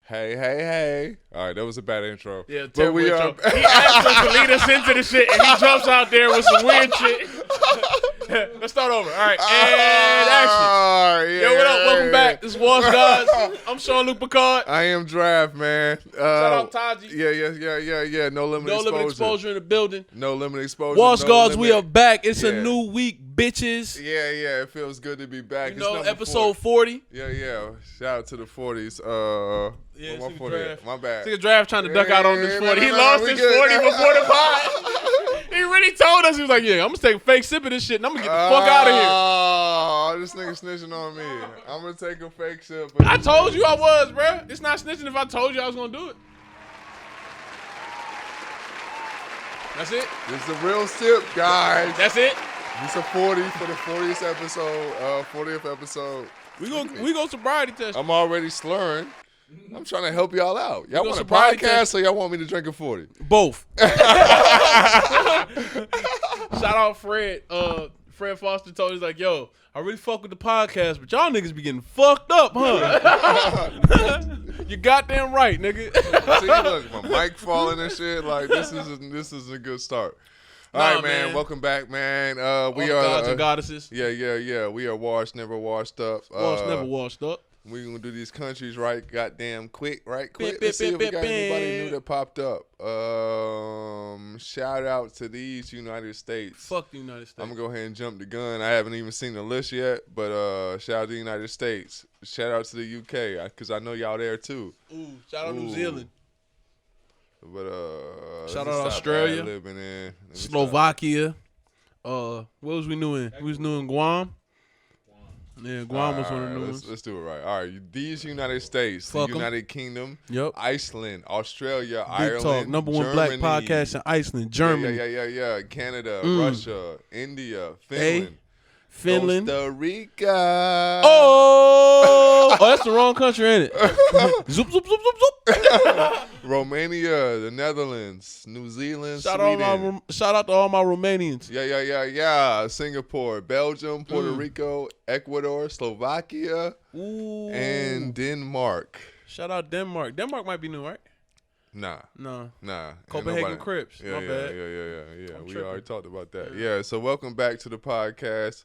Hey. All right, that was a bad intro. Yeah, but terrible we intro. He asked us to lead us into the shit, and he jumps out there with some weird shit. Let's start over. All right, and action. Yeah, Yo, what up? Welcome back. This is Wash Guys. I'm Sean-Luc Picard. I am Draft, man. Shout out Taji. Yeah. No limit No exposure. limit exposure in the building. No limit exposure. Wash no Guards, limit. we are back. It's Yeah. a new week, bitches. Yeah. It feels good to be back. You know, It's number episode 40. Yeah. Shout out to the 40s. Yeah, Where my it's 40 a at? My bad. It's a draft trying to duck out on this 40. He no, lost we his good. 40 before the pod. He really told us. He was like, yeah, I'm going to take a fake sip of this shit, and I'm going to get the fuck out of here. Oh, this nigga snitching on me. I'm going to take a fake sip. But I told you I was, bro. It's not snitching if I told you I was going to do it. That's it. It's a real sip, guys. That's it. It's a 40 for the 40th episode. 40th episode. We go sobriety test. I'm already slurring. I'm trying to help y'all out. Y'all go want a sobriety podcast test. or y'all want me to drink a 40? Both. Shout out Fred. Fred Foster told us, he's like, yo, I really fuck with the podcast, but y'all niggas be getting fucked up, huh? You goddamn right, nigga. See, look, my mic falling and shit. Like, this is a good start. All right, man. Welcome back, man. We are gods and goddesses. Yeah. We are washed, never washed up. Washed, never washed up. We gonna do these countries right goddamn quick, right? Quick. Bip, Let's see bip, if we bip, got anybody bip. new that popped up. Shout out to these United States. Fuck the United States. I'm gonna go ahead and jump the gun. I haven't even seen the list yet, but shout out to the United States. Shout out to the UK, because I know y'all there too. Ooh, shout out New Zealand. But Shout let's out stop Australia. ad-libbing in. Let me Slovakia. What was we new in? We was new in Guam. Yeah, Guam was one of the new Alright, ones. let's do it right. All right, these United States, Fuck the 'em. United Kingdom, Yep. Iceland, Australia, Big Ireland, talk. Number one black Germany. podcast in Iceland, Germany, Yeah. Canada, Russia, India, Finland. Costa Rica. Oh, that's the wrong country, ain't it? Zoop, zoop, zoop, zoop, zoop. Romania, the Netherlands, New Zealand, Shout Sweden. out to all my Romanians. Yeah. Singapore, Belgium, Puerto Rico, Ecuador, Slovakia, Ooh. and Denmark. Shout out Denmark. Denmark might be new, right? Nah. No. Ain't Copenhagen nobody- Crips. Yeah, My bad. Yeah. We tripping. already talked about that. Yeah, so welcome back to the podcast.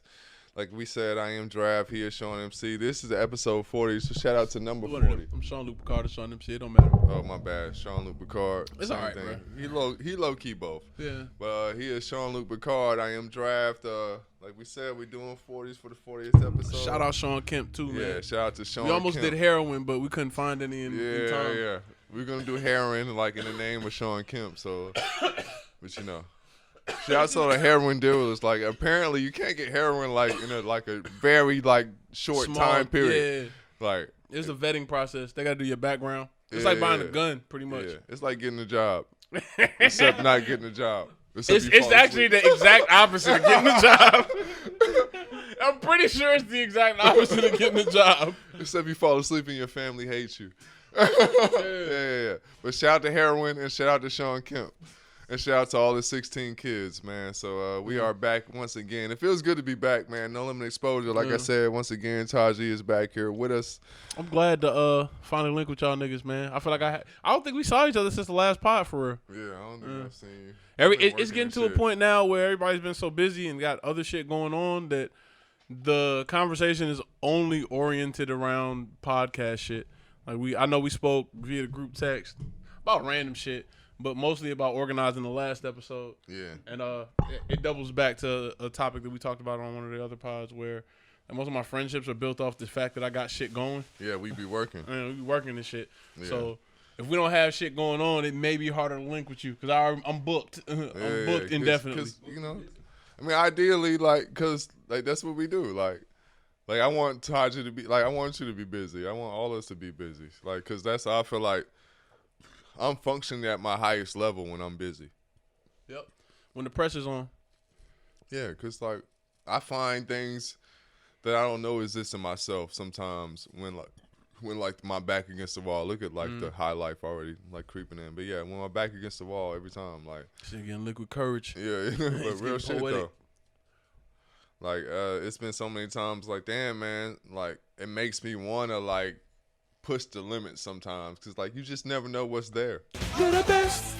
Like we said, I am Draft here, Sean MC. This is episode 40, so shout out to number 40. I'm Sean-Luc Picard. Sean MC. It don't matter. Oh, my bad. Sean-Luc Picard. It's same all right, thing. bro. He low key both. Yeah. But he is Sean-Luc Picard. I am Draft. Like we said, we're doing 40s for the 40th episode. Shout out Sean Kemp, too, man. Yeah, shout out to Sean We almost Kemp. did heroin, but we couldn't find any in time. Yeah. We're going to do heroin, like, in the name of Sean Kemp, so, but you know. Shout out to the heroin dealers. Like, apparently you can't get heroin, like, in a very, like, short Small, time period. Yeah. Like, It's a vetting process. They got to do your background. It's Yeah, like buying a yeah. gun, pretty much. yeah, it's like getting a job, except not getting a job. Except you It's fall actually asleep. the exact opposite of getting a job. I'm pretty sure it's the exact opposite of getting a job. Except you fall asleep and your family hates you. Yeah. But shout out to heroin and shout out to Sean Kemp. And shout out to all the 16 kids, man. So we are back once again. It feels good to be back, man. No Limit Exposure. Like I said, once again, Taji is back here with us. I'm glad to finally link with y'all niggas, man. I feel like I don't think we saw each other since the last pod for real. Yeah, I don't think I've seen you. I've been It's working getting and to a shit. point now where everybody's been so busy and got other shit going on that the conversation is only oriented around podcast shit. Like I know we spoke via the group text about random shit, but mostly about organizing the last episode. Yeah. And it doubles back to a topic that we talked about on one of the other pods where most of my friendships are built off the fact that I got shit going. Yeah, we be working. And we be working this shit. Yeah. So if we don't have shit going on, it may be harder to link with you because I'm booked. I'm booked indefinitely. Cause, you know, I mean, ideally, like, cause like that's what we do. Like I want Taji to be like, I want you to be busy. I want all of us to be busy. Like, cause that's how I feel like I'm functioning at my highest level when I'm busy. Yep. When the pressure's on. Yeah, cause like I find things that I don't know exist in myself sometimes when my back against the wall. Look at like the high life already like creeping in. But yeah, when my back against the wall every time, like Shit getting liquid courage. yeah, but real getting shit poetic. though. Like it's been so many times like damn man, like it makes me wanna like push the limit sometimes, because like you just never know what's there. You're the best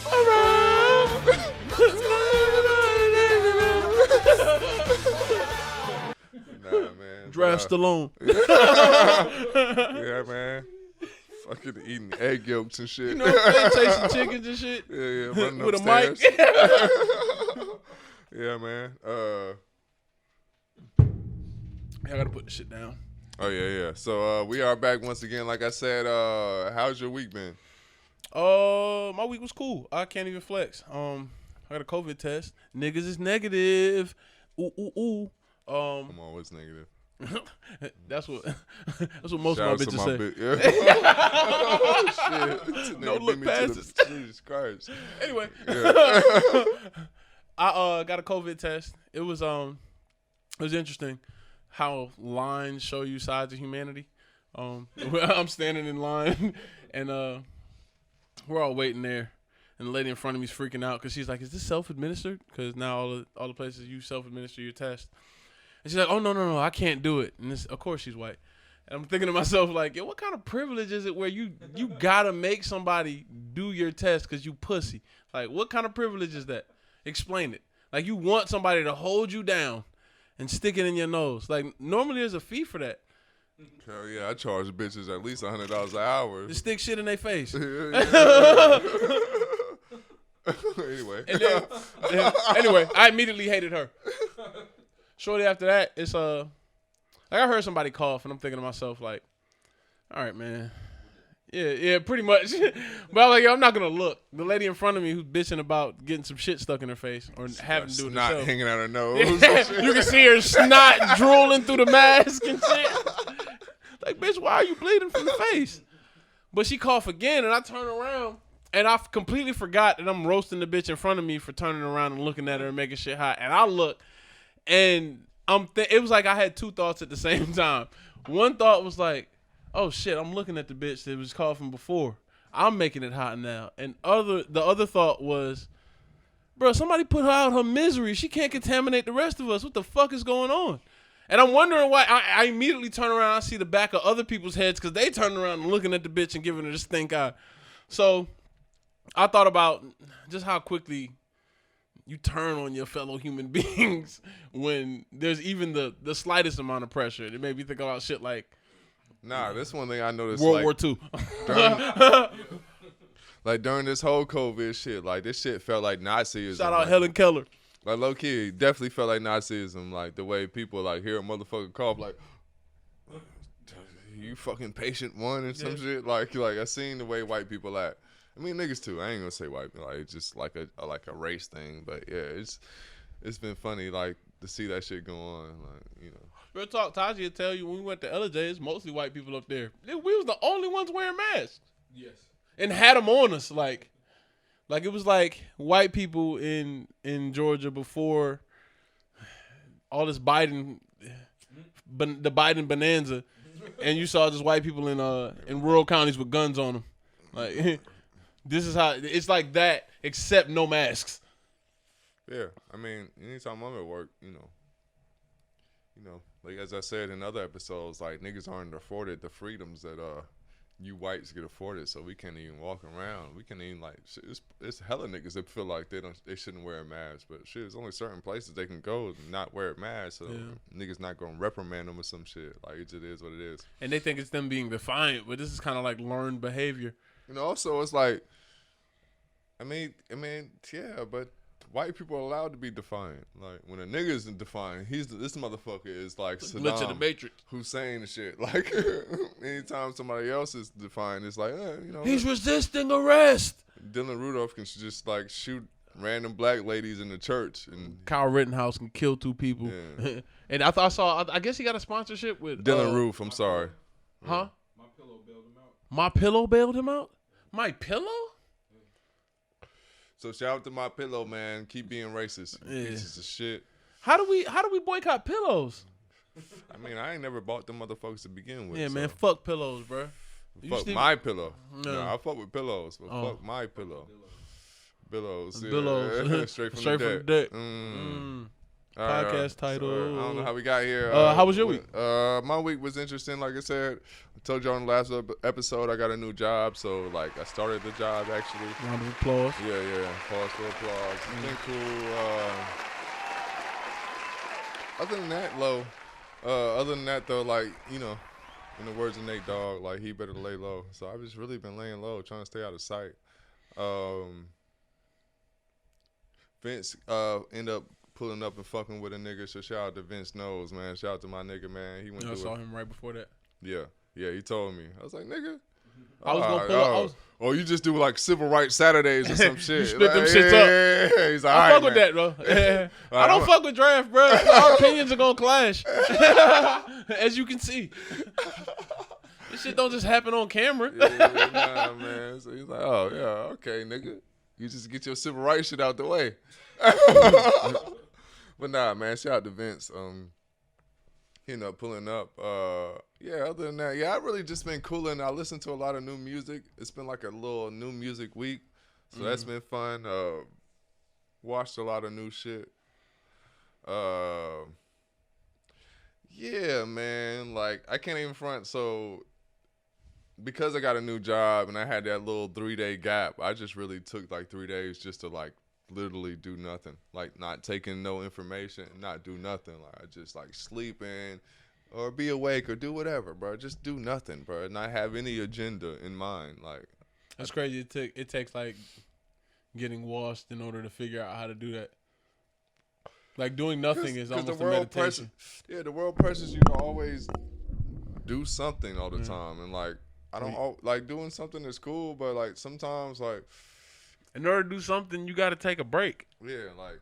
around. Nah, man. Draft Stallone. Yeah, man. Fucking eating egg yolks and shit. You know what I'm saying? Chasing chickens and shit. Yeah, running With upstairs. a mic. Yeah, man. I gotta put the shit down. Oh yeah. So we are back once again. Like I said, how's your week been? My week was cool. I can't even flex. I got a COVID test. Niggas is negative. Ooh. I'm always negative. That's what most Shout out of to my bitches say. Oh, shit. No look passes. Jesus Christ. Anyway, Yeah. I got a COVID test. It was interesting how lines show you sides of humanity. I'm standing in line and we're all waiting there, and the lady in front of me is freaking out because she's like, "Is this self-administered?" Because now all the places you self-administer your test. And she's like, "Oh no, I can't do it." And of course she's white. And I'm thinking to myself like, "Yo, what kind of privilege is it where you gotta make somebody do your test because you pussy? Like, what kind of privilege is that? Explain it. Like, you want somebody to hold you down and stick it in your nose. Like, normally there's a fee for that. Hell yeah, I charge bitches at least $100 an hour. Just stick shit in their face." Anyway. And then, anyway, I immediately hated her. Shortly after that, it's like I heard somebody cough, and I'm thinking to myself like, all right, man. Yeah, pretty much. But I was like, yo, I'm not gonna look. The lady in front of me who's bitching about getting some shit stuck in her face or having to do it Snot herself. hanging out her nose. You can see her snot drooling through the mask and shit. Like, bitch, why are you bleeding from the face? But she coughed again, and I turn around, and I completely forgot that I'm roasting the bitch in front of me for turning around and looking at her and making shit hot. And I look, and it was like I had two thoughts at the same time. One thought was like, oh shit, I'm looking at the bitch that was coughing before. I'm making it hot now. And the other thought was, bro, somebody put her out her misery. She can't contaminate the rest of us. What the fuck is going on? And I'm wondering why. I immediately turn around. I see the back of other people's heads because they turn around and looking at the bitch and giving her the stink eye. So I thought about just how quickly you turn on your fellow human beings when there's even the slightest amount of pressure. It made me think about shit like Nah, this one thing I noticed. World War II. Like during this whole COVID shit, like this shit felt like Nazism. Shout out like, Helen Keller. Like low key, definitely felt like Nazism. Like the way people like hear a motherfucker cough, like you fucking patient one and some shit. Like I seen the way white people act. I mean niggas too. I ain't gonna say white, like it's just like a race thing. But yeah, it's been funny like to see that shit go on. Like you know. Real talk, Taji will tell you when we went to LJ, it's mostly white people up there. We was the only ones wearing masks. Yes. And had them on us. Like it was like white people in Georgia before all this Biden, the Biden bonanza, and you saw just white people in rural counties with guns on them. Like this is how it's like that, except no masks. Yeah, I mean, anytime I'm at work, you know, like as I said in other episodes, like niggas aren't afforded the freedoms that you whites get afforded, so we can't even walk around. We can't even like it's hella niggas that feel like they shouldn't wear a mask, but shit, there's only certain places they can go and not wear a mask, so niggas not gonna reprimand them or some shit. Like it just is what it is. And they think it's them being defiant, but this is kind of like learned behavior. You know, also it's like, I mean, yeah, but white people are allowed to be defiant. Like when a nigga isn't defiant, this motherfucker is like Glitch in the Saddam Matrix. Hussein and shit. Like anytime somebody else is defiant, it's like, you know, He's resisting arrest. Dylan Rudolph can just like shoot random black ladies in the church, and Kyle Rittenhouse can kill two people. Yeah. And I guess he got a sponsorship with Dylan Roof. I'm sorry. Huh? My Pillow bailed him out. My Pillow bailed him out? My Pillow? So shout out to My Pillow, man. Keep being racist. You pieces of shit. How do we boycott pillows? I mean, I ain't never bought them motherfuckers to begin with. Yeah, so. man, fuck pillows, bro. Fuck My Pillow. No. No, I fuck with pillows, but fuck My Pillow. Billows. Yeah. Billows. Straight from Straight the from deck. the deck. podcast title. So, I don't know how we got here. How was your week? My week was interesting. Like I said, I told you on the last episode, I got a new job. So, like, I started the job, actually. Round of applause. Yeah. Pause for applause. It's been cool. Other than that, though, like, you know, in the words of Nate Dogg, like, he better lay low. So, I've just really been laying low, trying to stay out of sight. Vince ended up pulling up and fucking with a nigga. So shout out to Vince Knows, man. Shout out to my nigga, man. He went. I saw him right before that. Yeah. He told me. I was like, nigga. I was gonna pull up. Or you just do like civil rights Saturdays or some shit. You split them shits up. Yeah. He's like, I fuck right, with that, bro. I don't fuck with draft, bro. Our opinions are gonna clash, as you can see. This shit don't just happen on camera. Nah, man. So he's like, oh yeah, okay, nigga. You just get your civil rights shit out the way. But nah, man. Shout out to Vince. He ended up pulling up. Yeah, other than that, I really just been cooling. I listened to a lot of new music. It's been like a little new music week. So that's been fun. Watched a lot of new shit. Yeah, man. Like, I can't even front. So, because I got a new job and I had that little 3-day gap, I just really took like 3 days just to like literally do nothing. Like, not taking no information, not do nothing. Like, I just like sleeping or be awake or do whatever, bro. Just do nothing, bro. Not have any agenda in mind. Like, that's crazy. It takes like getting washed in order to figure out how to do that. Like, doing nothing is almost a meditation. The world pressures you to always do something all the time, and like, I don't like doing something is cool, but like sometimes like in order to do something, you got to take a break. Yeah, like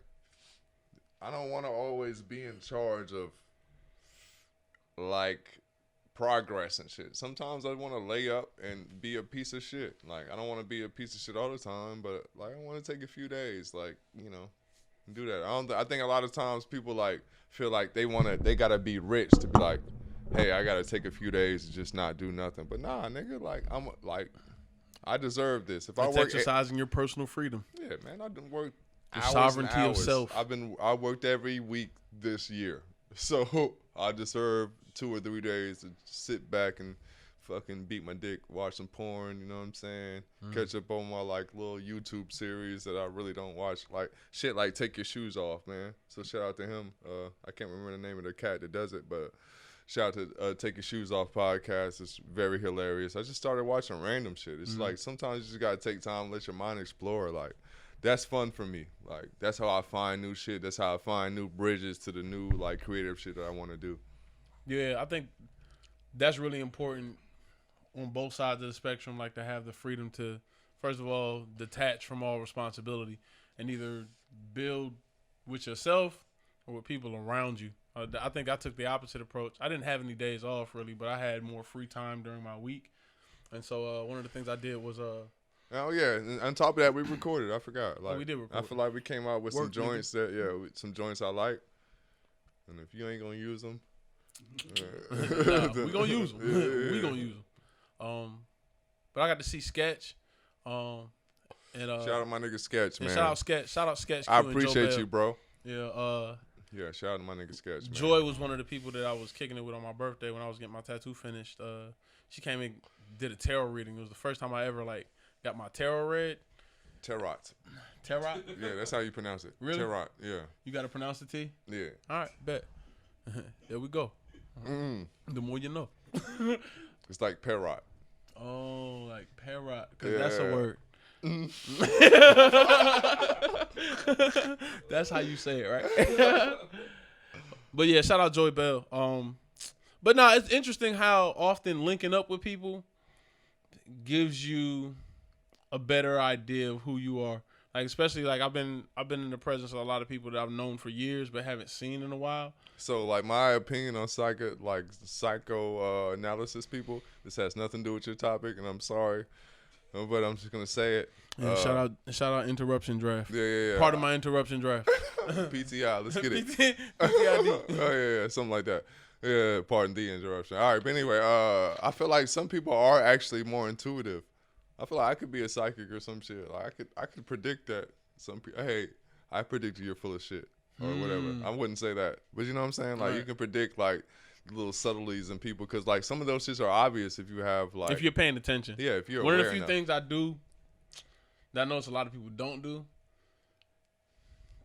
I don't want to always be in charge of like progress and shit. Sometimes I want to lay up and be a piece of shit. Like, I don't want to be a piece of shit all the time, but like I want to take a few days, like, you know, do that. I think a lot of times people like feel like they gotta be rich to be like, hey, I gotta take a few days to just not do nothing. But nah, nigga, like I deserve this. If it's exercising your personal freedom. Yeah, man, I done worked the sovereignty of self. I worked every week this year, so I deserve 2 or 3 days to sit back and fucking beat my dick, watch some porn. You know what I'm saying? Catch up on my like little YouTube series that I really don't watch, like shit like Take Your Shoes Off, man. So shout out to him. I can't remember the name of the cat that does it, but shout out to Take Your Shoes Off podcast. It's very hilarious. I just started watching random shit. It's like sometimes you just gotta take time and let your mind explore. Like, that's fun for me. Like, that's how I find new shit. That's how I find new bridges to the new like creative shit that I want to do. Yeah, I think that's really important on both sides of the spectrum. Like, to have the freedom to, first of all, detach from all responsibility and either build with yourself or with people around you. I think I took the opposite approach. I didn't have any days off, really, but I had more free time during my week. And so one of the things I did was oh, yeah. And on top of that, we recorded. I forgot. Like, we did record. I feel like we came out with some joints some joints I like. And if you ain't going to use them. We going to use them. We going to use them. But I got to see Sketch. And shout out my nigga Sketch, man. Shout out Sketch. I appreciate you, bro. Yeah. Yeah, shout out to my nigga Sketch, man. Joy was one of the people that I was kicking it with on my birthday when I was getting my tattoo finished. She came and did a tarot reading. It was the first time I ever like got my tarot read. Tarot. Tarot? Yeah, that's how you pronounce it. Really? Tarot, yeah. You got to pronounce the T? Yeah. All right, bet. There we go. The more you know. It's like parrot. Oh, like parrot, because that's a word. That's how you say it, right? But yeah, shout out Joy Bell. But no, it's interesting how often linking up with people gives you a better idea of who you are. Like, especially like I've been in the presence of a lot of people that I've known for years but haven't seen in a while. So like my opinion on psycho analysis people, this has nothing to do with your topic, and I'm sorry, but I'm just gonna say it. Yeah, shout out interruption draft. Yeah. Part of my interruption draft. PTI, let's get it. PTID. Oh yeah, something like that. Yeah, pardon the interruption. All right, but anyway, I feel like some people are actually more intuitive. I feel like I could be a psychic or some shit. Like I could predict that some people. Hey, I predicted you're full of shit. or whatever. I wouldn't say that, but you know what I'm saying? Like you can predict like little subtleties in people because like some of those shits are obvious if you have like if you're paying attention. Yeah, if you're one aware of the few enough. things I do that I notice a lot of people don't do,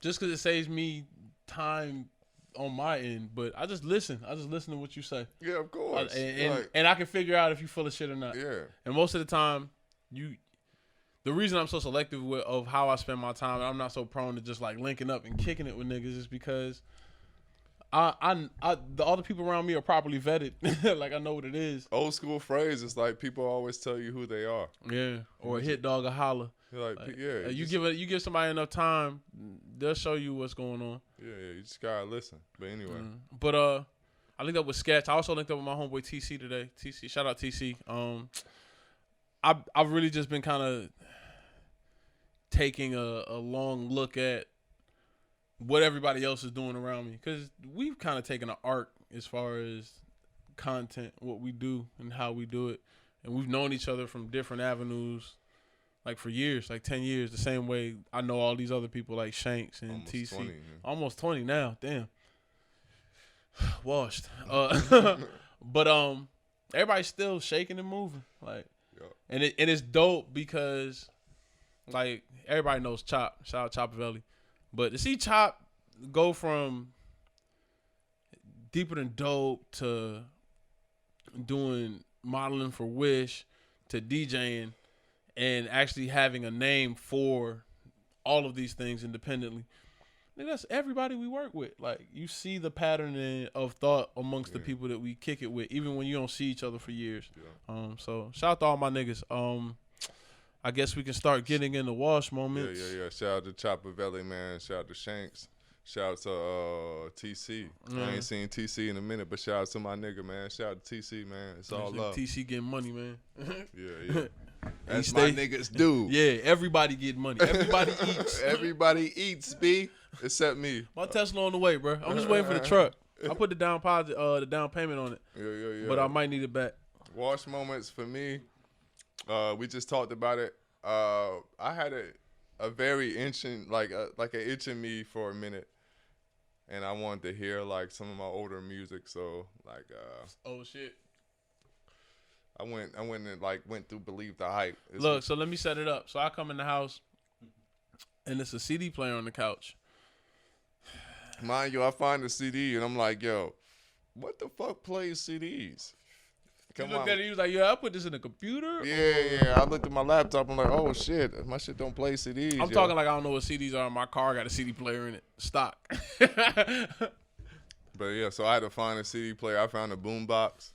just because it saves me time on my end, but I just listen. I just listen to what you say. Yeah, of course. And I can figure out if you're full of shit or not. Yeah. And most of the time, the reason I'm so selective of how I spend my time, and I'm not so prone to just like linking up and kicking it with niggas, is because all the people around me are properly vetted. Like I know what it is. Old school phrase is like people always tell you who they are. Yeah. Or a hit dog or holler. You're like yeah. You give somebody enough time, they'll show you what's going on. Yeah, you just gotta listen. But anyway. But I linked up with Sketch. I also linked up with my homeboy TC today. TC, shout out TC. I've really just been kind of taking a long look at what everybody else is doing around me, because we've kind of taken an arc as far as content, what we do and how we do it, and we've known each other from different avenues, like for years, like 10 years, the same way I know all these other people like Shanks and Almost TC. 20, Almost 20 now, damn. Washed. But everybody's still shaking and moving, like, and it's dope because, like, everybody knows Chop. Shout out Chop Valley. But to see Chop go from Deeper Than Dope to doing modeling for Wish to DJing and actually having a name for all of these things independently, I think that's everybody we work with. Like, you see the pattern of thought amongst the people that we kick it with, even when you don't see each other for years. Yeah. So shout out to all my niggas. I guess we can start getting into wash moments. Yeah. Shout out to Chopper Valley, man. Shout out to Shanks. Shout out to TC. I ain't seen TC in a minute, but shout out to my nigga, man. Shout out to TC, man. It's all love. TC getting money, man. Yeah. That's my niggas do. Yeah, everybody getting money. Everybody eats. Everybody eats, B, except me. My Tesla on the way, bro. I'm just waiting for the truck. I put the down payment on it. Yeah. But I might need it back. Wash moments for me. We just talked about it. I had a very itching, like an itch in me for a minute, and I wanted to hear like some of my older music. So like, oh shit. I went and like went through Believe the Hype. Look, so let me set it up. So I come in the house, and it's a CD player on the couch. Mind you, I find the CD, and I'm like, yo, what the fuck plays CDs? You looked at it, he was like, yeah, I put this in the computer. Yeah. I looked at my laptop. I'm like, oh shit, my shit don't play CDs. I'm talking like I don't know what CDs are. My car got a CD player in it, stock. But yeah, so I had to find a CD player. I found a boombox.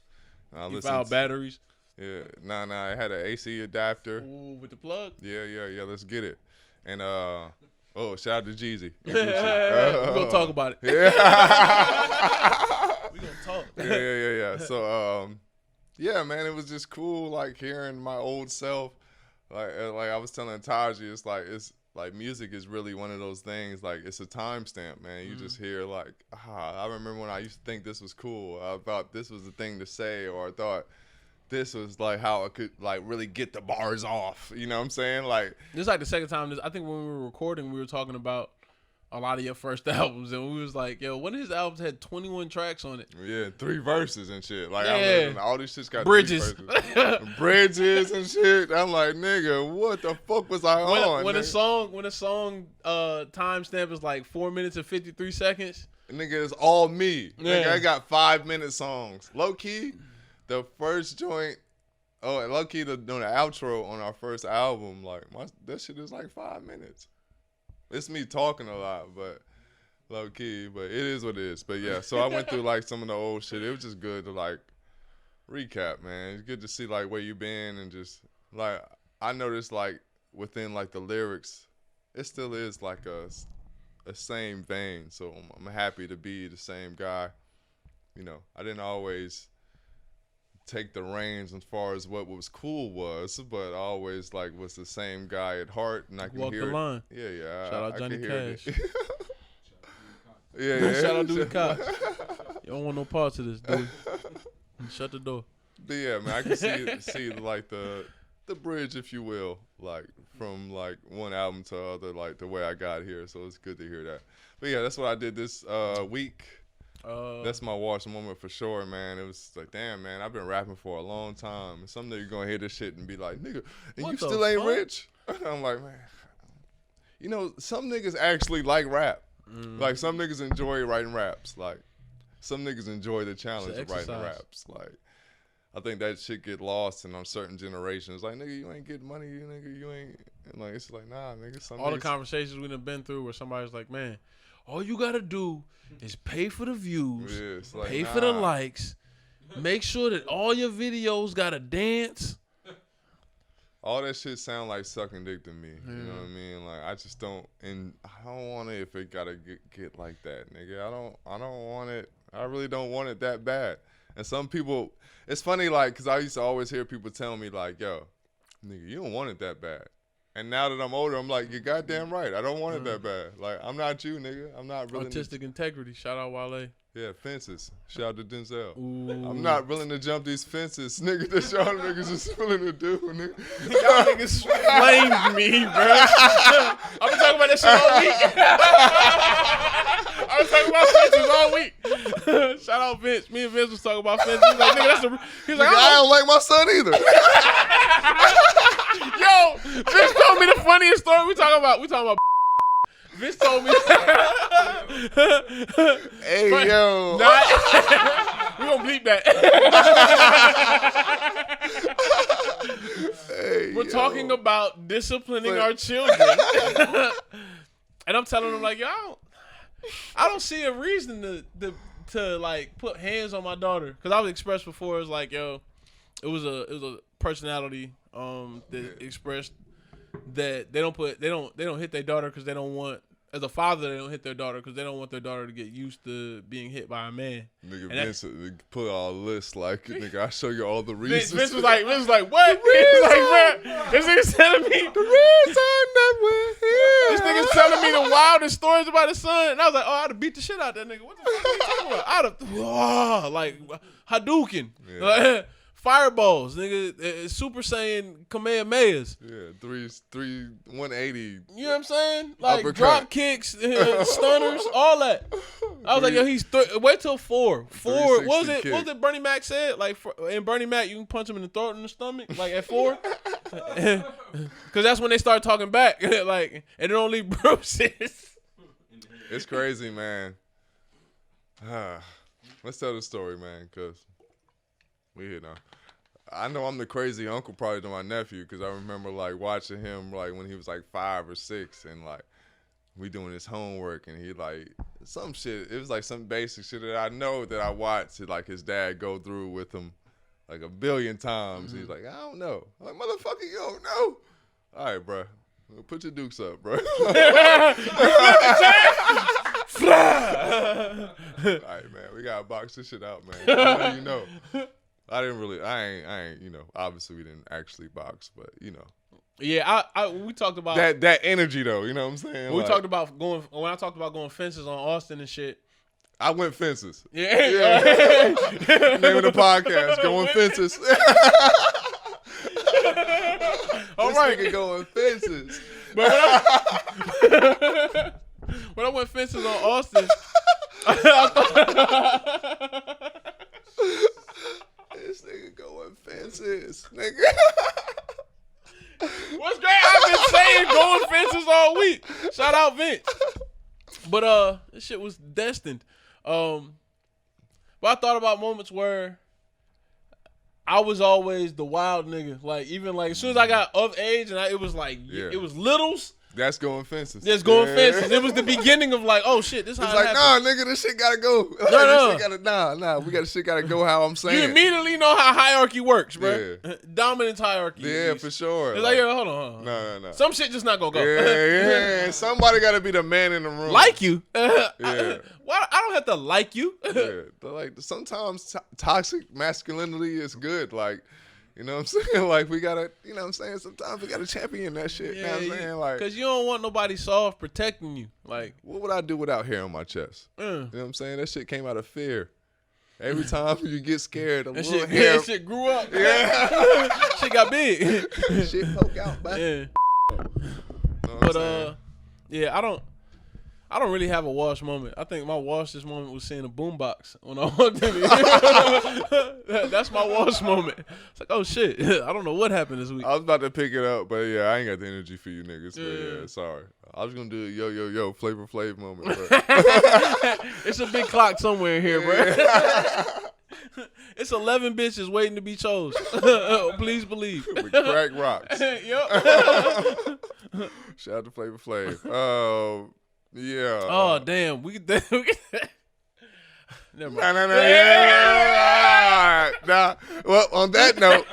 You found batteries. Yeah, nah. It had an AC adapter. Ooh, with the plug. Yeah. Let's get it. And shout out to Jeezy. We gonna talk about it. Yeah. We gonna talk. Yeah. So yeah, man, it was just cool, like hearing my old self. Like I was telling Taji, it's like music is really one of those things. Like it's a timestamp, man. You just hear like, I remember when I used to think this was cool. I thought this was the thing to say, or I thought this was like how I could like really get the bars off. You know what I'm saying? Like this is like the second time. I think when we were recording, we were talking about a lot of your first albums, and we was like, yo, one of his albums had 21 tracks on it. Yeah, 3 verses and shit. Like, yeah. all these shit's got Bridges. 3 verses. Bridges and shit. I'm like, nigga, what the fuck was I on? When a song timestamp is like 4 minutes and 53 seconds. Nigga, it's all me. Yeah. Nigga, I got 5-minute songs. Low key, the first joint, low key, the outro on our first album, like, that shit is like 5 minutes. It's me talking a lot, but low key, but it is what it is. But yeah, so I went through like some of the old shit. It was just good to like recap, man. It's good to see like where you been, and just like I noticed like within like the lyrics, it still is like a same vein. So I'm happy to be the same guy. You know, I didn't always take the reins as far as what was cool was, but I always like was the same guy at heart, and I can Walk hear the line. it. Yeah. Shout out Johnny Cash. Yeah. Shout out Dude Cox. You don't want no parts of this, dude. Shut the door. But yeah, man, I can see like the the bridge, if you will, like from like one album to other, like the way I got here. So it's good to hear that. But yeah, that's what I did this week. That's my watch moment for sure, man. It was like, damn, man, I've been rapping for a long time. And some nigga gonna hear this shit and be like, nigga, and What you the still ain't fuck? rich? I'm like, man, you know, some niggas actually like rap. Like some niggas enjoy writing raps. Like some niggas enjoy the challenge of writing exercise. raps. Like I think that shit get lost in on certain generations. Like, nigga, you ain't getting money, you nigga, you ain't. And like, it's like, nah, nigga. Some All the niggas, conversations we done been through where somebody's like, man, all you gotta do is pay for the views, yeah, it's like, pay for the nah. likes, make sure that all your videos gotta dance. All that shit sound like sucking dick to me. You know what I mean? Like, I just don't, and I don't want it if it gotta get like that, nigga. I don't want it. I really don't want it that bad. And some people, it's funny, like, cause I used to always hear people tell me, like, yo, nigga, you don't want it that bad. And now that I'm older, I'm like, you're goddamn right. I don't want it that bad. Like, I'm not you, nigga. I'm not really. Artistic integrity. Shout out Wale. Yeah, fences. Shout out to Denzel. Ooh. I'm not willing to jump these fences, nigga. That y'all niggas is willing to do, nigga. Y'all niggas flamed me, bro. I've been talking about that shit all week. I was talking about fences all week. Shout out Vince. Me and Vince was talking about fences. He's like, nigga, that's the. He's like, I don't like my son either. yo, Vince told me the funniest story. We talking about. Vince told me. Hey, yo. We gonna bleep that. Hey, We're yo. talking about disciplining But- our children. And I'm telling them, like, yo, I don't see a reason to like put hands on my daughter. Cause I was expressed before, it was like, yo, it was a personality that expressed that they don't hit their daughter because they don't want, as a father, they don't hit their daughter because they don't want their daughter to get used to being hit by a man. Nigga, And that- Vince put all lists like, nigga, I show you all the reasons. Vince was like, what? He's like, man, this nigga's telling me the reason that we're here. this nigga's telling me the wildest stories about his son, and I was like, oh, I'd have beat the shit out of that nigga. What the fuck are you talking about? I'd have, like, Hadouken, Yeah. like, fireballs, nigga, Super Saiyan Kamehamehas. Yeah, three 180. You know what I'm saying? Like Uppercut. drop kicks, stunners, all that. I was like, yo, he's wait till 4. 4. What was 360 it? kick. What was it? Bernie Mac said, like, in Bernie Mac, you can punch him in the throat and the stomach, like at 4, because that's when they start talking back, like, and it don't leave bruises. It's crazy, man. Let's tell the story, man, because we here now. I know I'm the crazy uncle probably to my nephew because I remember, like, watching him, like, when he was, like, 5 or 6 and, like, we doing his homework and he, like, some shit. It was, like, some basic shit that I know that I watched, like, his dad go through with him, like, a billion times. He's like, I don't know. I'm like, motherfucker, you don't know? All right, bro. Put your dukes up, bro. All right, man. We gotta box this shit out, man. You know. I ain't, you know, obviously we didn't actually box, but you know. Yeah, we talked about That energy though, you know what I'm saying? we Like, talked about when I talked about going fences on Austin and shit. I went fences. Yeah. Name of the podcast, Going Fences. All This right. nigga going fences. But when I went fences on Austin, This nigga going fences, nigga. what's great? I've been saying going fences all week. Shout out Vince. But this shit was destined. But I thought about moments where I was always the wild nigga. Like, even like as soon as I got of age and it was like Yeah. it was littles. That's going fences. Just going Yeah. fences. It was the beginning of like, oh shit, this It's how like, it happened. nah, nigga, this shit gotta go. No. This shit gotta, we got shit gotta go how I'm saying. You immediately know how hierarchy works, bro. Yeah. Dominance hierarchy. Yeah, for sure. It's like, yo, hold on. No. Some shit just not gonna go. Yeah. Somebody gotta be the man in the room. Like you. Yeah. Why? I don't have to like you. Yeah. But like sometimes toxic masculinity is good. Like, you know what I'm saying? Like we gotta, you know what I'm saying? Sometimes we gotta champion that shit. You know what I'm saying? Like, because you don't want nobody soft protecting you. Like, what would I do without hair on my chest? uh, You know what I'm saying? That shit came out of fear. Every time you get scared, a little hair. That shit grew up. Yeah. Shit got big. Shit poke out, man. Yeah. Know what I'm saying? But yeah, I don't really have a wash moment. I think my wash this moment was seeing a boombox when I walked in here. That's my wash moment. It's like, oh shit, I don't know what happened this week. I was about to pick it up, but yeah, I ain't got the energy for you niggas. But Yeah. yeah, sorry. I was gonna do a yo Flavor Flav moment. But It's a big clock somewhere in here, bro. It's 11 bitches waiting to be chose. Please believe. with crack rocks. Yep. Shout out to Flavor Flav. Yeah. Oh damn, we could. Never mind. Nah. Well, on that note.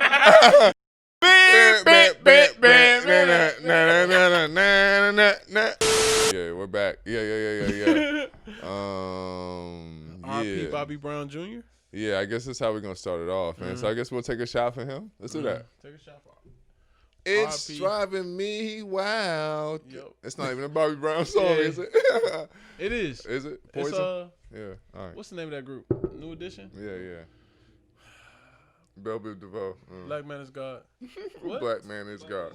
Yeah, we're back. Yeah. R.P. Yeah. Bobby Brown Jr. Yeah, I guess that's how we're gonna start it off, man. So I guess we'll take a shot for him. Let's do that. Take a shot for It's R.I.P. driving me wild. Yep. It's not even a Bobby Brown song, Yeah. is it? It is. Is it? It's Poison? Yeah. All right. what's the name of that group? New Edition. Yeah. Belle Biv DeVoe. Black Man is God. What? Black man is God.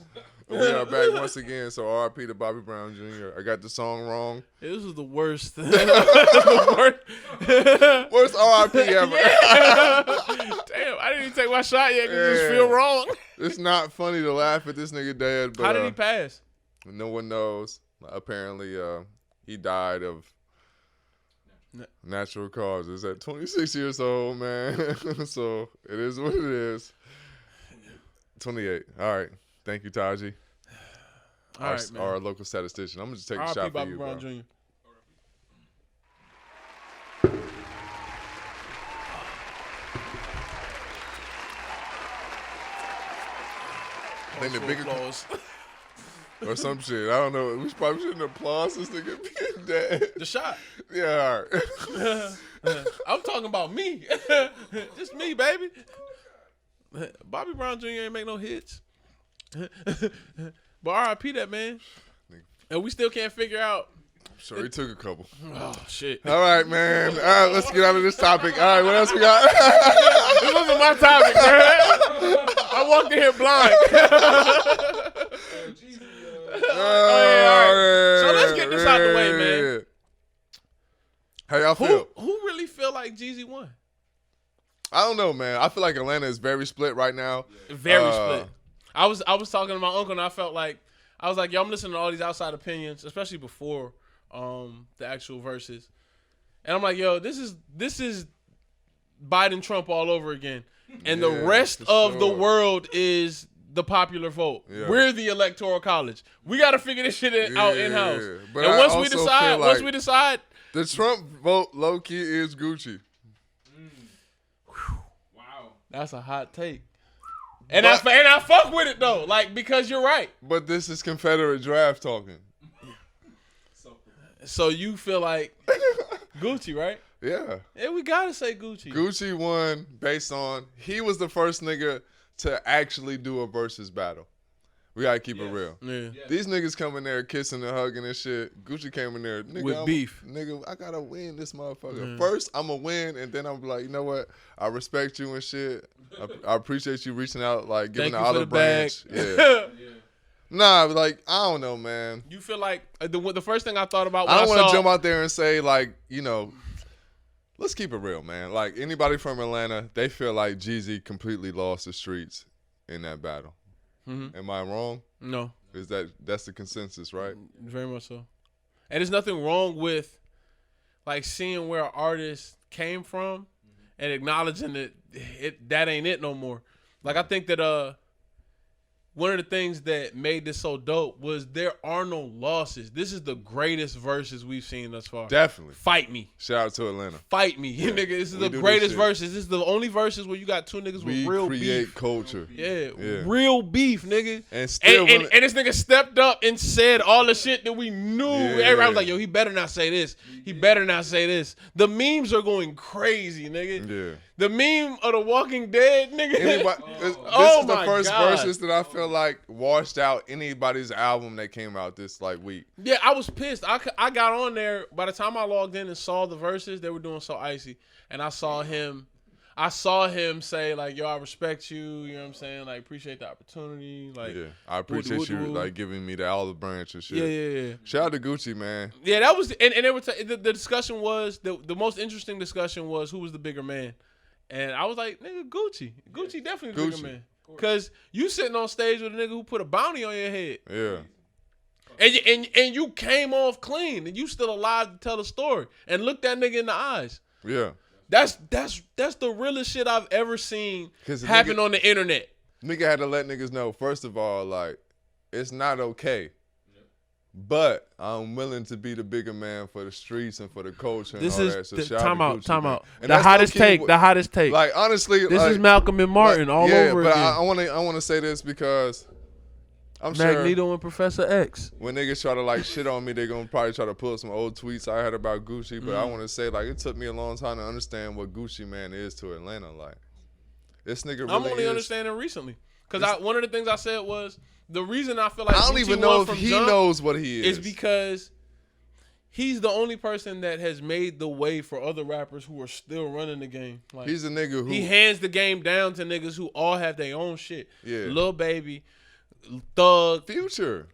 But we are back once again. So R.I.P. to Bobby Brown Jr. I got the song wrong. This was the worst. Worst R.I.P. ever. Damn, I didn't even take my shot yet because it just Yeah. feel wrong. It's not funny to laugh at this nigga dead, but How did he pass? no one knows. Apparently, he died of natural causes at 26 years old, man. So it is what it is. 28. All right. Thank you, Taji. All right, man. Our local statistician. I'm gonna just take a R.I.P. shot for Bobby you, Brown bro. Jr. I think the bigger Applause. or some shit. I don't know. We probably shouldn't applaud this nigga being dead. The shot. Yeah, all right. I'm talking about me. Just me, baby. Bobby Brown Jr. ain't make no hits. But R.I.P. that man. And we still can't figure out. Sure, he took a couple. Oh, shit. All right, man. All right, let's get out of this topic. All right, what else we got? This wasn't my topic, man. I walked in here blind. So let's get this out the way, man. How y'all feel? Who really feel like Jeezy won? I don't know, man. I feel like Atlanta is very split right now. Very split. I was talking to my uncle and I felt like yo, I'm listening to all these outside opinions, especially before the actual verses. And I'm like, yo, this is Biden Trump all over again. And the Yeah, rest for of the sure. world is the popular vote. Yeah. We're the electoral college. We got to figure this shit out in house. But And I once we also decide, feel like the Trump vote low key is Gucci. Wow. that's a hot take. And I fuck with it though, like because you're right. But this is Confederate draft talking. So you feel like Gucci, right? Yeah. Yeah, we gotta say Gucci. Gucci won based on he was the first nigga to actually do a versus battle. We gotta keep it real. Yeah. These niggas come in there kissing and hugging and shit. Gucci came in there, nigga, With beef. Nigga, I gotta win this motherfucker. First, I'm gonna win, and then I'm like, you know what? I respect you and shit. I appreciate you reaching out, like giving Thank the you for olive the bag. branch. Yeah. Nah, but like I don't know, man. You feel like the first thing I thought about when I I, don't want saw to jump out there and say like, you know, let's keep it real, man. Like anybody from Atlanta, they feel like Jeezy completely lost the streets in that battle. Mhm. Am I wrong? No, That's the consensus, right? very much so. And there's nothing wrong with like seeing where an artist came from and acknowledging that that ain't it no more. Like I think that one of the things that made this so dope was there are no losses. This is the greatest verses we've seen thus far. Definitely. Fight me. Shout out to Atlanta. Fight me. Nigga, this is we the do this greatest shit. verses. This is the only verses where you got two niggas We with real create beef. culture. Yeah, Yeah. real beef, nigga. And still And this nigga stepped up and said all the shit that we knew. Yeah. Everybody was like, yo, he better not say this. He better not say this. The memes are going crazy, nigga. Yeah. The meme of the Walking Dead nigga. Anybody, this is the first verses that I feel like washed out anybody's album that came out this like week. Yeah, I was pissed. I got on there. By the time I logged in and saw the verses, they were doing So Icy, and I saw him say like, "Yo, I respect you." You know what I'm saying? Like, appreciate the opportunity. Like, yeah, I appreciate you like giving me the olive branch and shit. Yeah. Shout out to Gucci, man. Yeah, that was and they were the discussion was the most interesting discussion was who was the bigger man, and I was like, nigga, Gucci definitely the bigger man, because you sitting on stage with a nigga who put a bounty on your head. Yeah. And you came off clean, and you still alive to tell the story, and look that nigga in the eyes. Yeah. That's the realest shit I've ever seen happen on the internet. Nigga had to let niggas know, first of all, like, it's not okay. But I'm willing to be the bigger man for the streets and for the culture and all that. So time out. And the hottest take. Like, honestly, this is Malcolm and Martin all over but again. I want to say this because I'm Magneto and Professor X. When niggas try to like shit on me, they're gonna probably try to pull some old tweets I had about Gucci. But I want to say, like, it took me a long time to understand what Gucci Man is to Atlanta. Like, this nigga really I'm only understanding recently, because one of the things I said was the reason I feel like I don't even know if he knows what he is because he's the only person that has made the way for other rappers who are still running the game. Like, he's a nigga who he hands the game down to niggas who all have their own shit. Yeah, Lil Baby, Thug, Future.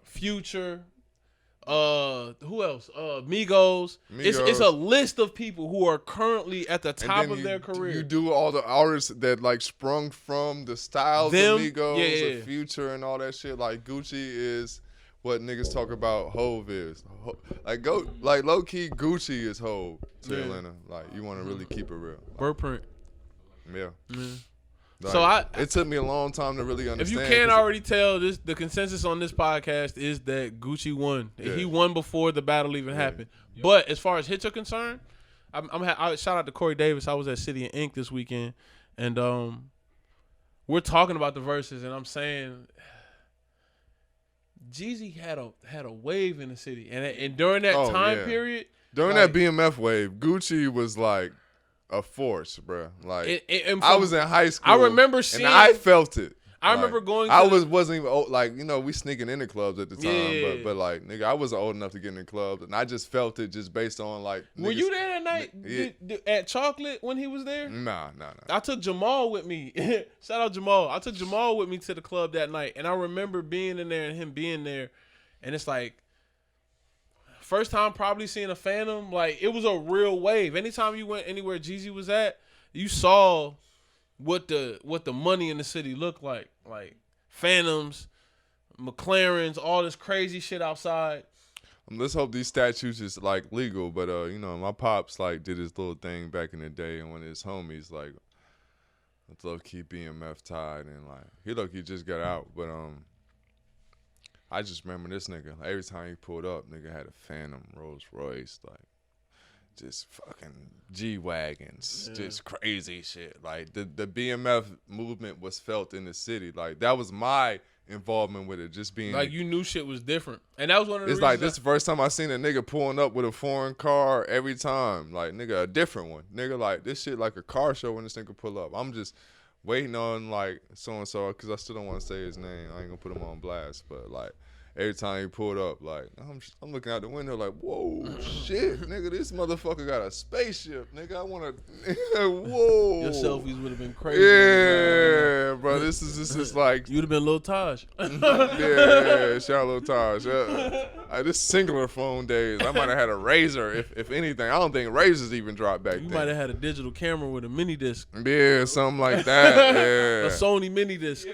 Who else? Migos. It's a list of people who are currently at the top of their career. You do all the artists that like sprung from the styles of Migos, of Future, and all that shit. Like, Gucci is what niggas talk about Hove is. Like, low key, Gucci is Hove to Atlanta. Like, you want to really keep it real. Bird print. Yeah. Like, so it took me a long time to really understand. If you can't already tell, the consensus on this podcast is that Gucci won. Yeah. He won before the battle even happened. Yep. But as far as hits are concerned, I shout out to Corey Davis. I was at City and Ink this weekend, and we're talking about the verses, and I'm saying Jeezy had a wave in the city, and during that time period, during that BMF wave, Gucci was like a force, bro. Like, I was in high school. I remember seeing, and I felt it. I remember going. Wasn't even old, like, you know, we sneaking into clubs at the time, but like, nigga, I wasn't old enough to get in clubs, and I just felt it just based on like. Were you there that night at Chocolate when he was there? Nah. I took Jamal with me. Shout out Jamal. I took Jamal with me to the club that night, and I remember being in there and him being there, and it's like. First time probably seeing a Phantom, like, it was a real wave. Anytime you went anywhere Jeezy was at, you saw what the money in the city looked like. Like, Phantoms, McLarens, all this crazy shit outside. Let's hope these statues is like legal, but you know, my pops like did his little thing back in the day, and one of his homies like low key BMF tied, and like he low-key just got out, but I just remember this nigga. Like, every time he pulled up, nigga had a Phantom, Rolls Royce, like, just fucking G-Wagons, just crazy shit. Like, the BMF movement was felt in the city. Like, that was my involvement with it, just being. Like, you knew shit was different. And that was one of the reasons. It's like, this is the first time I seen a nigga pulling up with a foreign car every time. Like, nigga, a different one. Nigga, like, this shit like a car show when this nigga pull up. I'm just waiting on, like, so-and-so, because I still don't want to say his name. I ain't going to put him on blast, but, like, every time he pulled up, like, I'm looking out the window like, whoa, shit, nigga, this motherfucker got a spaceship, nigga. I want to, whoa. Your selfies would have been crazy. Yeah, bro, this is like. You'd have been Lil Taj. Yeah, shout out Lil Taj. This singular phone days, I might have had a Razor, if anything. I don't think Razors even dropped back then. You might have had a digital camera with a mini disc. Yeah, something like that, yeah. A Sony mini disc.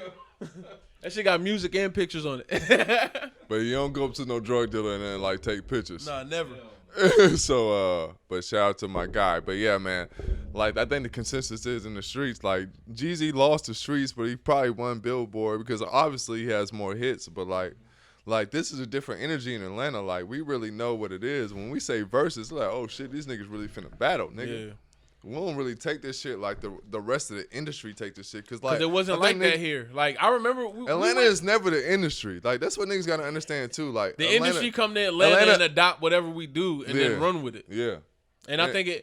That shit got music and pictures on it. But you don't go up to no drug dealer and then like take pictures. Nah, never. So, but shout out to my guy. But yeah, man, like, I think the consensus is in the streets. Like, Jeezy lost the streets, but he probably won Billboard because obviously he has more hits. But like this is a different energy in Atlanta. Like, we really know what it is. When we say verses, like, oh shit, these niggas really finna battle, nigga. Yeah. We don't really take this shit like the rest of the industry take this shit. Because it wasn't like that here. Like, I remember. Atlanta is never the industry. Like, that's what niggas got to understand, too. Like, the industry come to Atlanta and adopt whatever we do and then run with it. Yeah. And I think being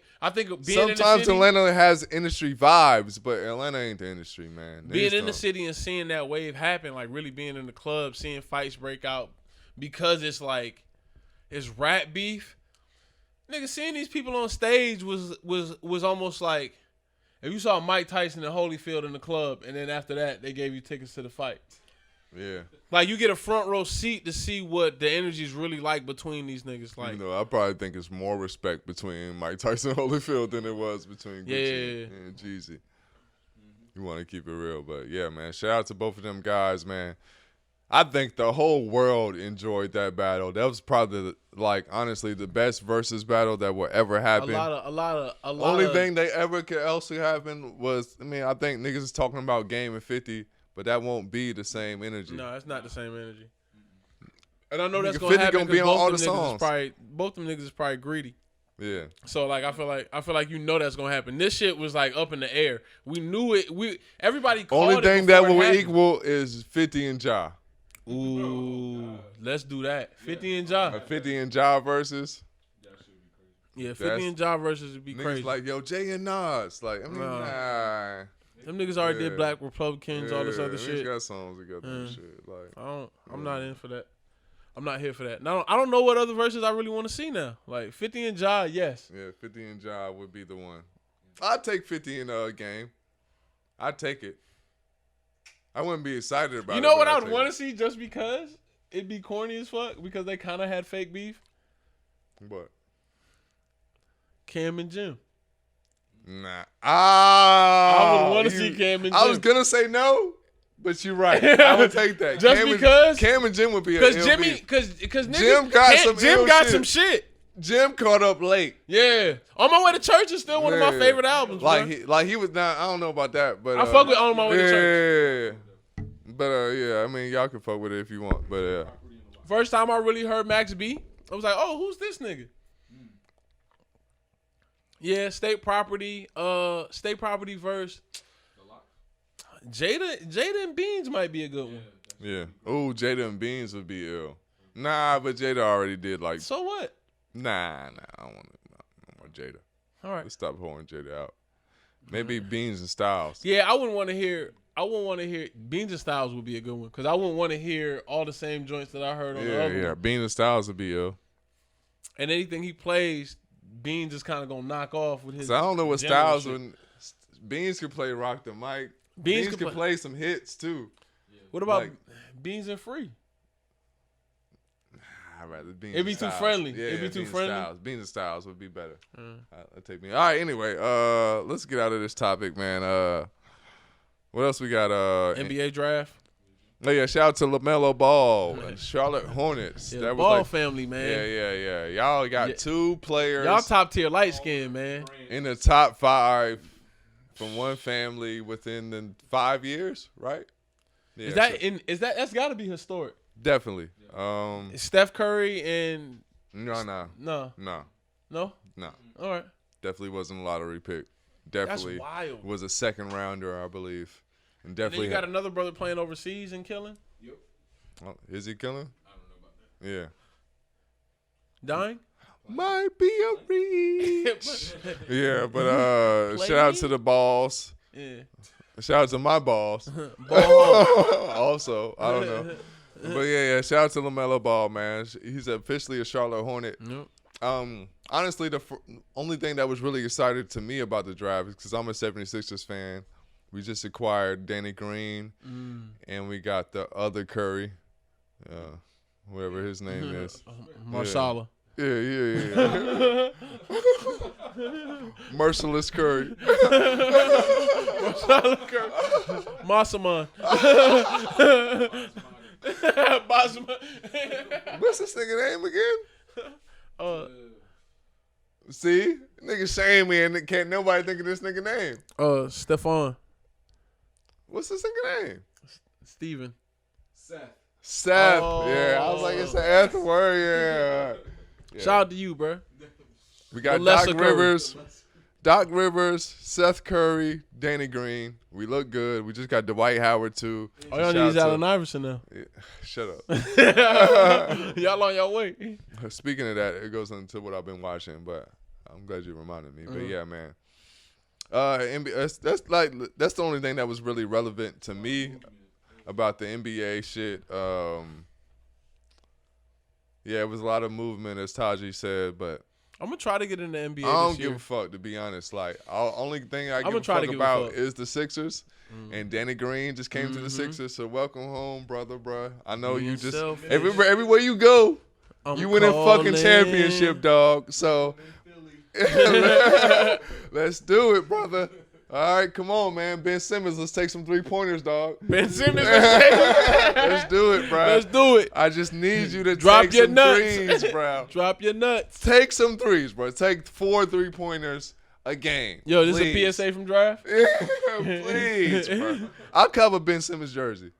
sometimes in the city, Atlanta has industry vibes, but Atlanta ain't the industry, man. being in the city and seeing that wave happen, like really being in the club, seeing fights break out, because it's like it's rap beef. Nigga, seeing these people on stage was almost like if you saw Mike Tyson and Holyfield in the club, and then after that they gave you tickets to the fight. Yeah. Like you get a front row seat to see what the energy is really like between these niggas. Like, I probably think it's more respect between Mike Tyson and Holyfield than it was between Gucci and Jeezy. You want to keep it real, but yeah, man. Shout out to both of them guys, man. I think the whole world enjoyed that battle. That was probably, honestly, the best versus battle that will ever happen. A lot of. Only thing they ever could else happen was, I think niggas is talking about Game and 50, but that won't be the same energy. No, it's not the same energy. And I know that's gonna gonna happen be on all the songs. songs. Both them niggas is probably greedy. Yeah. So I feel like that's gonna happen. This shit was like up in the air. We knew it. Everybody called Only it thing that before it will happened. equal is 50 and Ja. Ooh, let's do that. 50 and Ja. 50 and Ja versus. Yeah, 50 and Ja versus would be Niggas crazy. like, yo, Jay and Nas. Nah. Them niggas already did Black Republicans, all this other shit. Got songs together and shit. I'm not in for that. I'm not here for that. Now, I don't know what other verses I really want to see now. Like 50 and Ja, yes. Yeah, 50 and Ja would be the one. I'd take 50 in a game. I'd take it. I wouldn't be excited about it. You know what but I I'd would take want it. to see just because it'd be corny as fuck because they kind of had fake beef? What? Cam and Jim. Nah. I would want to see Cam and Jim. I was going to say no, but you're right. I would take that. Just because? Cam and Jim would be a Because Jimmy, because Jim got some shit. Jim caught up late. Yeah. On My Way to Church is still one of my favorite albums. He was not. I don't know about that, but I fuck with On My Way to Church. Yeah. But y'all can fuck with it if you want. But First time I really heard Max B, I was like, oh, who's this nigga? Yeah, State Property verse. Jada and Beans might be a good one. Yeah. Oh, Jada and Beans would be ill. Nah, but Jada already did So what? Nah, I don't want more Jada. All right. Let's stop holding Jada out. Maybe Beans and Styles. Yeah, I wouldn't want to hear Beans and Styles would be a good one because I wouldn't want to hear all the same joints that I heard on the other one. Beans and Styles would be ill. And anything he plays, Beans is kind of gonna knock off with his. So I don't know what general Styles shit. would. Beans could play Rock the Mic. Beans Beans could could play some hits too. What about Beans and Free? I'd rather Beans. It'd be and too Styles. friendly. Yeah, It'd be too Beans and friendly. Styles. Beans and Styles would be better. That'd take me. All right. Anyway, let's get out of this topic, man. What else we got? NBA draft. Oh yeah, shout out to LaMelo Ball and Charlotte Hornets. Yeah, that Ball was family, man. Yeah. Y'all got two players. Y'all top tier light skin, man. In the top 5 from one family within the 5 years, right? Yeah, That's got to be historic. definitely. Steph Curry and No. no. All right. Definitely wasn't a lottery pick. That's Definitely wild. was a second rounder, I believe. And And then definitely you got another brother playing overseas and killing, is he killing? I don't know about that. Yeah. dying. Might be a reach. Yeah, but shout out to the balls. Yeah. Shout out to my balls. Ball. Also, I don't know. But yeah, shout out to LaMelo Ball, man. He's officially a Charlotte Hornet. Yep. Honestly, the only thing that was really exciting to me about the draft is because I'm a 76ers fan. We just acquired Danny Green, and we got the other Curry, whoever his name is. Marsala. Yeah. Merciless Curry. Marsala Curry. Massaman. Basman. What's this nigga name again? See? Nigga shame me and can't nobody think of this nigga name. Stephon. What's this nigga name? Steven. Seth. Oh. Yeah, I was like, it's an F word, yeah. Shout out to you, bro. We got The Doc lesser Curry. Rivers, Seth Curry, Danny Green. We look good. We just got Dwight Howard too. All y'all Shout need is out Allen Iverson now. Yeah, shut up. Y'all on your way. Speaking of that, it goes into what I've been watching, but I'm glad you reminded me. But yeah, man. NBA, that's the only thing that was really relevant to me about the NBA shit. Yeah, it was a lot of movement, as Taji said, but I'm gonna try to get in the NBA I this don't year. give a fuck, to be honest. Like, only thing I give a try to fuck give a about fuck. is the Sixers. And Danny Green just came to the Sixers, so welcome home, brother, bruh. I know you just selfish. everywhere you go, I'm you winning fucking calling. championship, dog. So let's do it, brother. All right, come on, man. Ben Simmons, let's take some 3-pointers, dog. Ben Simmons. Let's do it, bro. Let's do it. I just need you to Drop take your some nuts. threes, bro. Drop your nuts. Take some threes, bro. Take 4 3-pointers a game. Yo, this please. is a PSA from Draft? Please, bro. I'll cover Ben Simmons' jersey.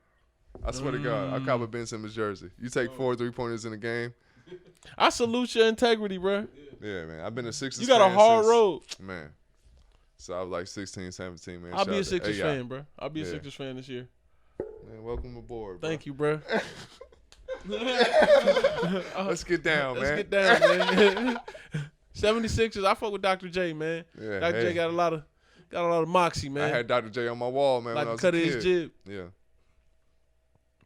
I swear to God, I'll cover Ben Simmons' jersey. You take 4 3-pointers in a game. I salute your integrity, bro. Yeah, man. I've been a Sixers You got a fan hard since- road. Man. So I was like 16, 17, man. I'll Shout be a out to Sixers AI. fan, bro. I'll be a Yeah. Sixers fan this year. Man, welcome aboard, bro. Thank you, bro. Let's get down, Let's man. get down, man. 76ers. I fuck with Dr. J, man. Yeah, Dr. J hey. got a lot of moxie, I man. had Dr. J on my wall, man, like when I was cut a his kid. jib. Yeah.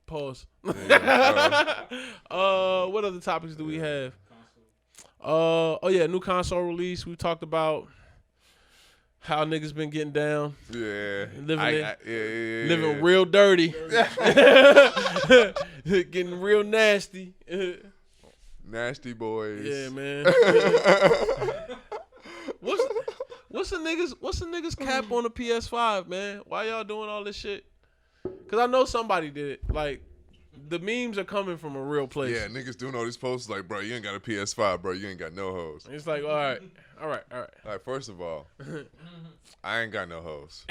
Pause. Yeah. What other topics do we have? Oh yeah, new console release. We talked about how niggas been getting down, Yeah. Living living yeah. real dirty, getting real nasty. Nasty boys. Yeah, man. What's the niggas cap on the PS5, man? Why y'all doing all this shit? Cause I know somebody did it. Like, the memes are coming from a real place. Yeah, niggas doing all these posts like, bro, you ain't got a PS5, bro. You ain't got no hoes. It's like, all right. Like, first of all, I ain't got no hoes.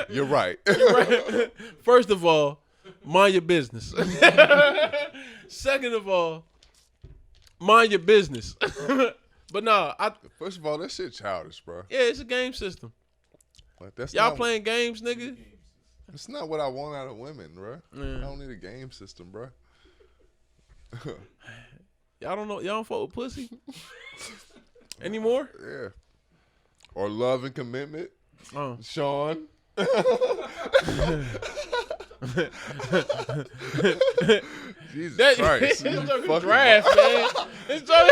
You're right. Right. First of all, mind your business. Second of all, mind your business. But nah, First of all, that shit childish, bro. yeah, it's a game system. Like, that's Y'all not, playing games, nigga? That's not what I want out of women, bro. Yeah. I don't need a game system, bro. Y'all don't know. Y'all don't fuck with pussy anymore. Yeah. Or love and commitment. Oh, Sean. Jesus Christ. This You joke is fucking draft, man. This joke,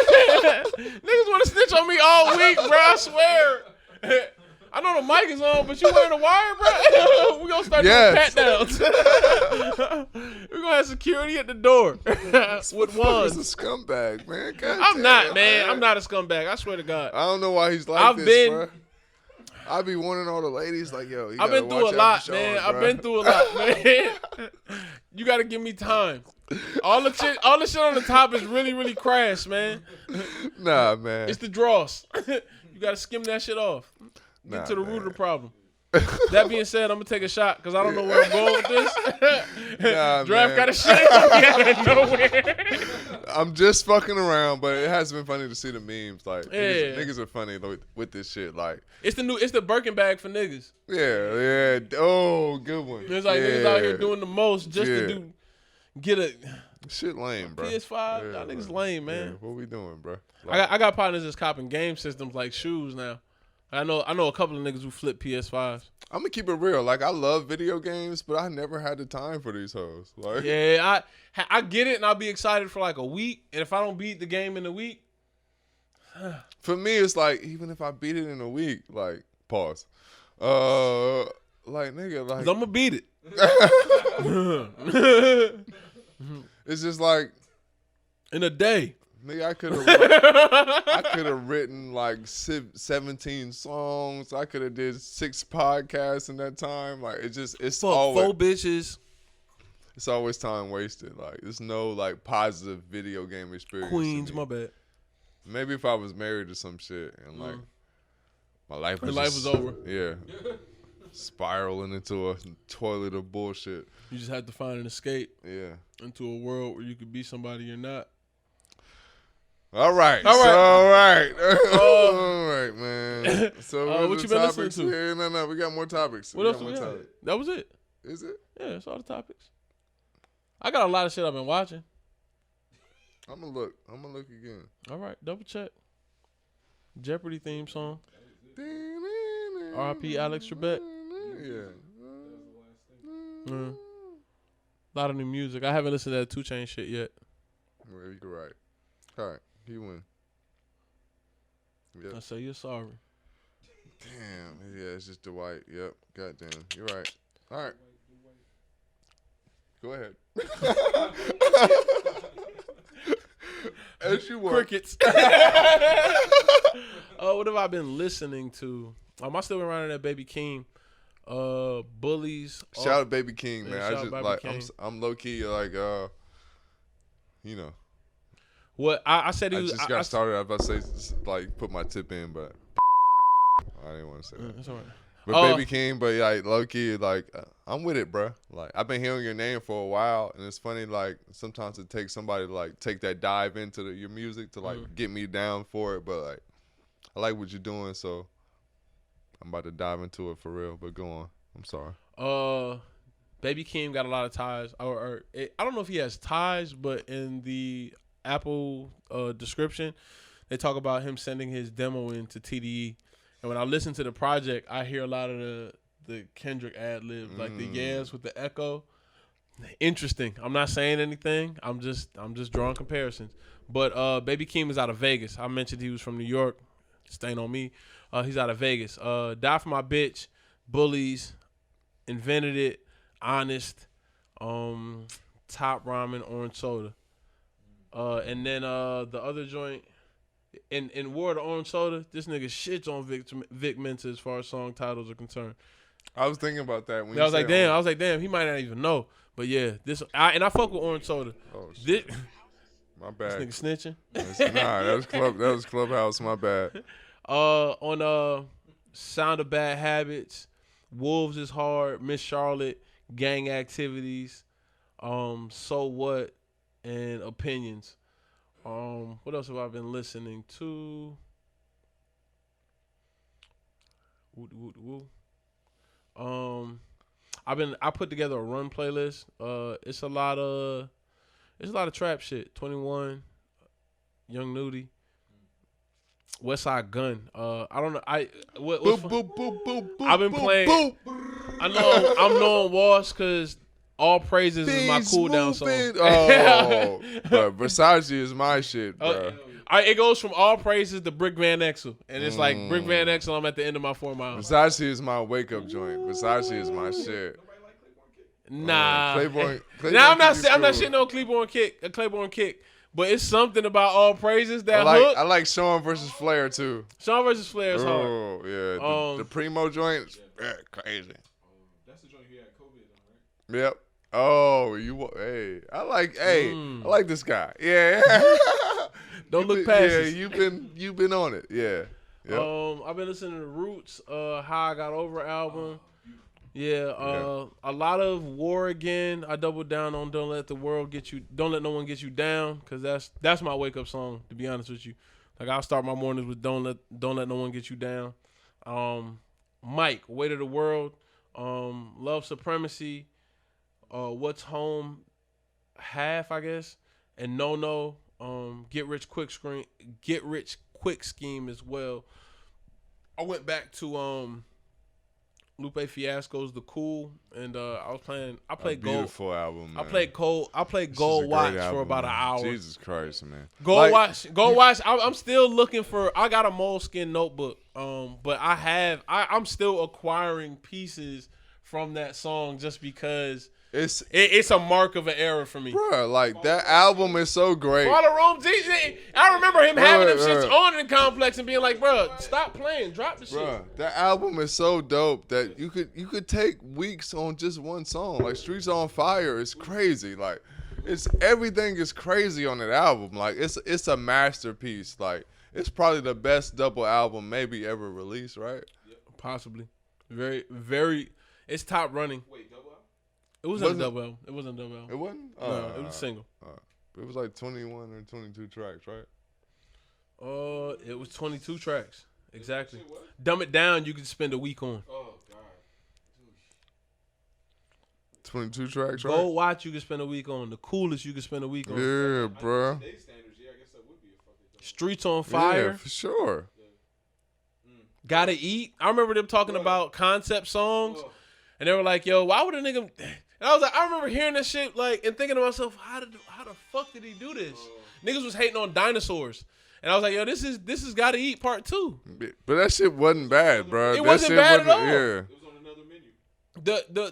niggas want to snitch on me all week, bro. I swear. I know the mic is on, but you wearing a wire, bro. We gonna start doing pat downs. We gonna have security at the door with He's wands. a scumbag, man. God I'm damn, not, man. I'm not a scumbag. I swear to God. I don't know why he's like I've this, been- bro. I be warning all the ladies like, yo, you I've gotta been through a watch out lot, for man. Sean, I've bro. been through a lot, man. You gotta give me time. All the shit on the top is really, really crash, man. Nah, man. It's the draws. You gotta skim that shit off. Get Nah, to the root of man. the problem. That being said, I'm gonna take a shot because I don't know where I'm going with this. Nah, Draft man. got a shit on me out of nowhere. I'm just fucking around, but it has been funny to see the memes. Like, Yeah. niggas are funny with this shit. Like, It's the Birkin bag for niggas. yeah. Oh, good one. It's like yeah. niggas out here doing the most just Yeah. to get a Shit lame, bro. PS5. Y'all niggas lame, man. Yeah, what we doing, bro? Like, I got partners that's copping game systems like shoes now. I know a couple of niggas who flip PS5s. I'm gonna keep it real. Like, I love video games, but I never had the time for these hoes. Like, Yeah, I get it, and I'll be excited for like a week. And if I don't beat the game in a week, for me, it's like, even if I beat it in a week, like, pause. Like, nigga, like, 'cause I'm gonna beat it. it's just like, In a day. nigga, I could have written like 17 songs. I could have did 6 podcasts in that time. Like, it's Fuck, always 4 bitches. it's always time wasted. Like, there's no like positive video game experience. to Queens, me. my bad. Maybe if I was married to some shit and like my life Your was life just- was over. Yeah. Spiraling into a toilet of bullshit. You just had to find an escape Yeah. into a world where you could be somebody you're not. All right. All right. All right. All right, man. So what what you you been topics? listening to? Yeah, no. We got more topics. What else do we have? That was it. Is it? Yeah, that's all the topics. I got a lot of shit I've been watching. I'm gonna look again. All right, double check. Jeopardy theme song. R.I.P. Alex Trebek. Yeah. A lot of new music. I haven't listened to that 2 Chainz shit yet. Well, you're right. All right, he win. Yep. I say you're sorry. Damn. Yeah, it's just Dwight. Yep. Goddamn. You're right. All right. Go ahead. As you were. Crickets. What have I been listening to? I still been running that Baby Keem. Bullies. Shout out Baby King, man. Yeah, I shout just out like Baby King. I'm low key like you know. What I said he I was. just got started. I was about to say like put my tip in, but I didn't want to say that. That's all right. But Baby King, but like low key, like I'm with it, bro. Like I've been hearing your name for a while, and it's funny. Like sometimes it takes somebody to like take that dive into your music to like get me down for it. But like I like what you're doing, so I'm about to dive into it for real. But go on. I'm sorry. Baby Keem got a lot of ties. I don't know if he has ties, but in the Apple description, they talk about him sending his demo into TDE. And when I listen to the project, I hear a lot of the Kendrick ad libs, like the yes with the echo. Interesting. I'm not saying anything. I'm just drawing comparisons. But Baby Keem is out of Vegas. I mentioned he was from New York. Stain on me. He's out of Vegas. Die For My Bitch, Bullies, Invented It, Honest, Top Ramen, Orange Soda. And then the other joint, in War of the Orange Soda, this nigga shits on Vic Mensa as far as song titles are concerned. I was thinking about that when I was like, damn, he might not even know. But yeah, I fuck with Orange Soda. Oh shit. My bad. This nigga snitching. Nah, that was Clubhouse. My bad. On Sound of Bad Habits, Wolves is Hard, Miss Charlotte, Gang Activities, So What, and Opinions. What else have I been listening to? I put together a run playlist. It's a lot of trap shit. 21, Young Nudie, Westside Gun. I don't know. I've been playing. I know I'm knowing Walsh because All Praises is my cool down song. Oh, but Versace is my shit, bro. It goes from All Praises to Brick Van Exel, and it's like Brick Van Exel. I'm at the end of my 4 miles. Versace is my wake up joint. Versace is my shit. Nah, Claiborne I'm not Kick is shitting on Claiborne Kick, but it's something about All Praises that I like Sean versus Flair too. Sean versus Flair is hard. Oh yeah, the Primo joint, crazy. That's the joint he had COVID on, right? Yep. Oh, I like this guy. Yeah. Don't look past Yeah, us. you've been on it. Yeah. Yep. I've been listening to Roots, How I Got Over album. Yeah, a lot of War Again. I doubled down on Don't Let No One Get You Down, because that's my wake up song, to be honest with you. Like I'll start my mornings with Don't Let No One Get You Down. Mike, Weight of the World, Love Supremacy, What's Home, Half, I guess, and No, Get Rich Quick Scheme as well. I went back to Lupe Fiasco's The Cool, and I played Gold. Beautiful album, man. I played Gold Watch for about an hour. Jesus Christ, man. Gold Watch. I'm still looking for. I got a Moleskine notebook, but I'm still acquiring pieces from that song just because it's a mark of an era for me. Bro, like that album is so great. I remember him having them shits on in the Complex and being like, bro, stop playing, drop the shit. Bro, that album is so dope that you could take weeks on just one song. Like Streets on Fire is crazy. Like everything is crazy on that album. Like it's a masterpiece. Like it's probably the best double album maybe ever released, right? Possibly. Very, very. It's top running. Wait, double album? It wasn't a double album. It wasn't a double album. It wasn't? No, it was a single. It was like 21 or 22 tracks, right? It was 22 tracks. Exactly. Dumb It Down, you could spend a week on. Oh, God. 22 tracks, right? Gold Watch, you could spend a week on. The Coolest, you could spend a week on. Yeah, bro. Today's standards, I guess that would be a fucking double. Streets on Fire. Yeah, for sure. Gotta Eat. I remember them talking about concept songs, and they were like, "Yo, why would a nigga?" And I was like, I remember hearing that shit like and thinking to myself, how the fuck did he do this? Niggas was hating on dinosaurs, and I was like, yo, this is Gotta Eat Part 2. But that shit wasn't bad, bro. It that wasn't shit bad at all. Yeah. It was on another menu.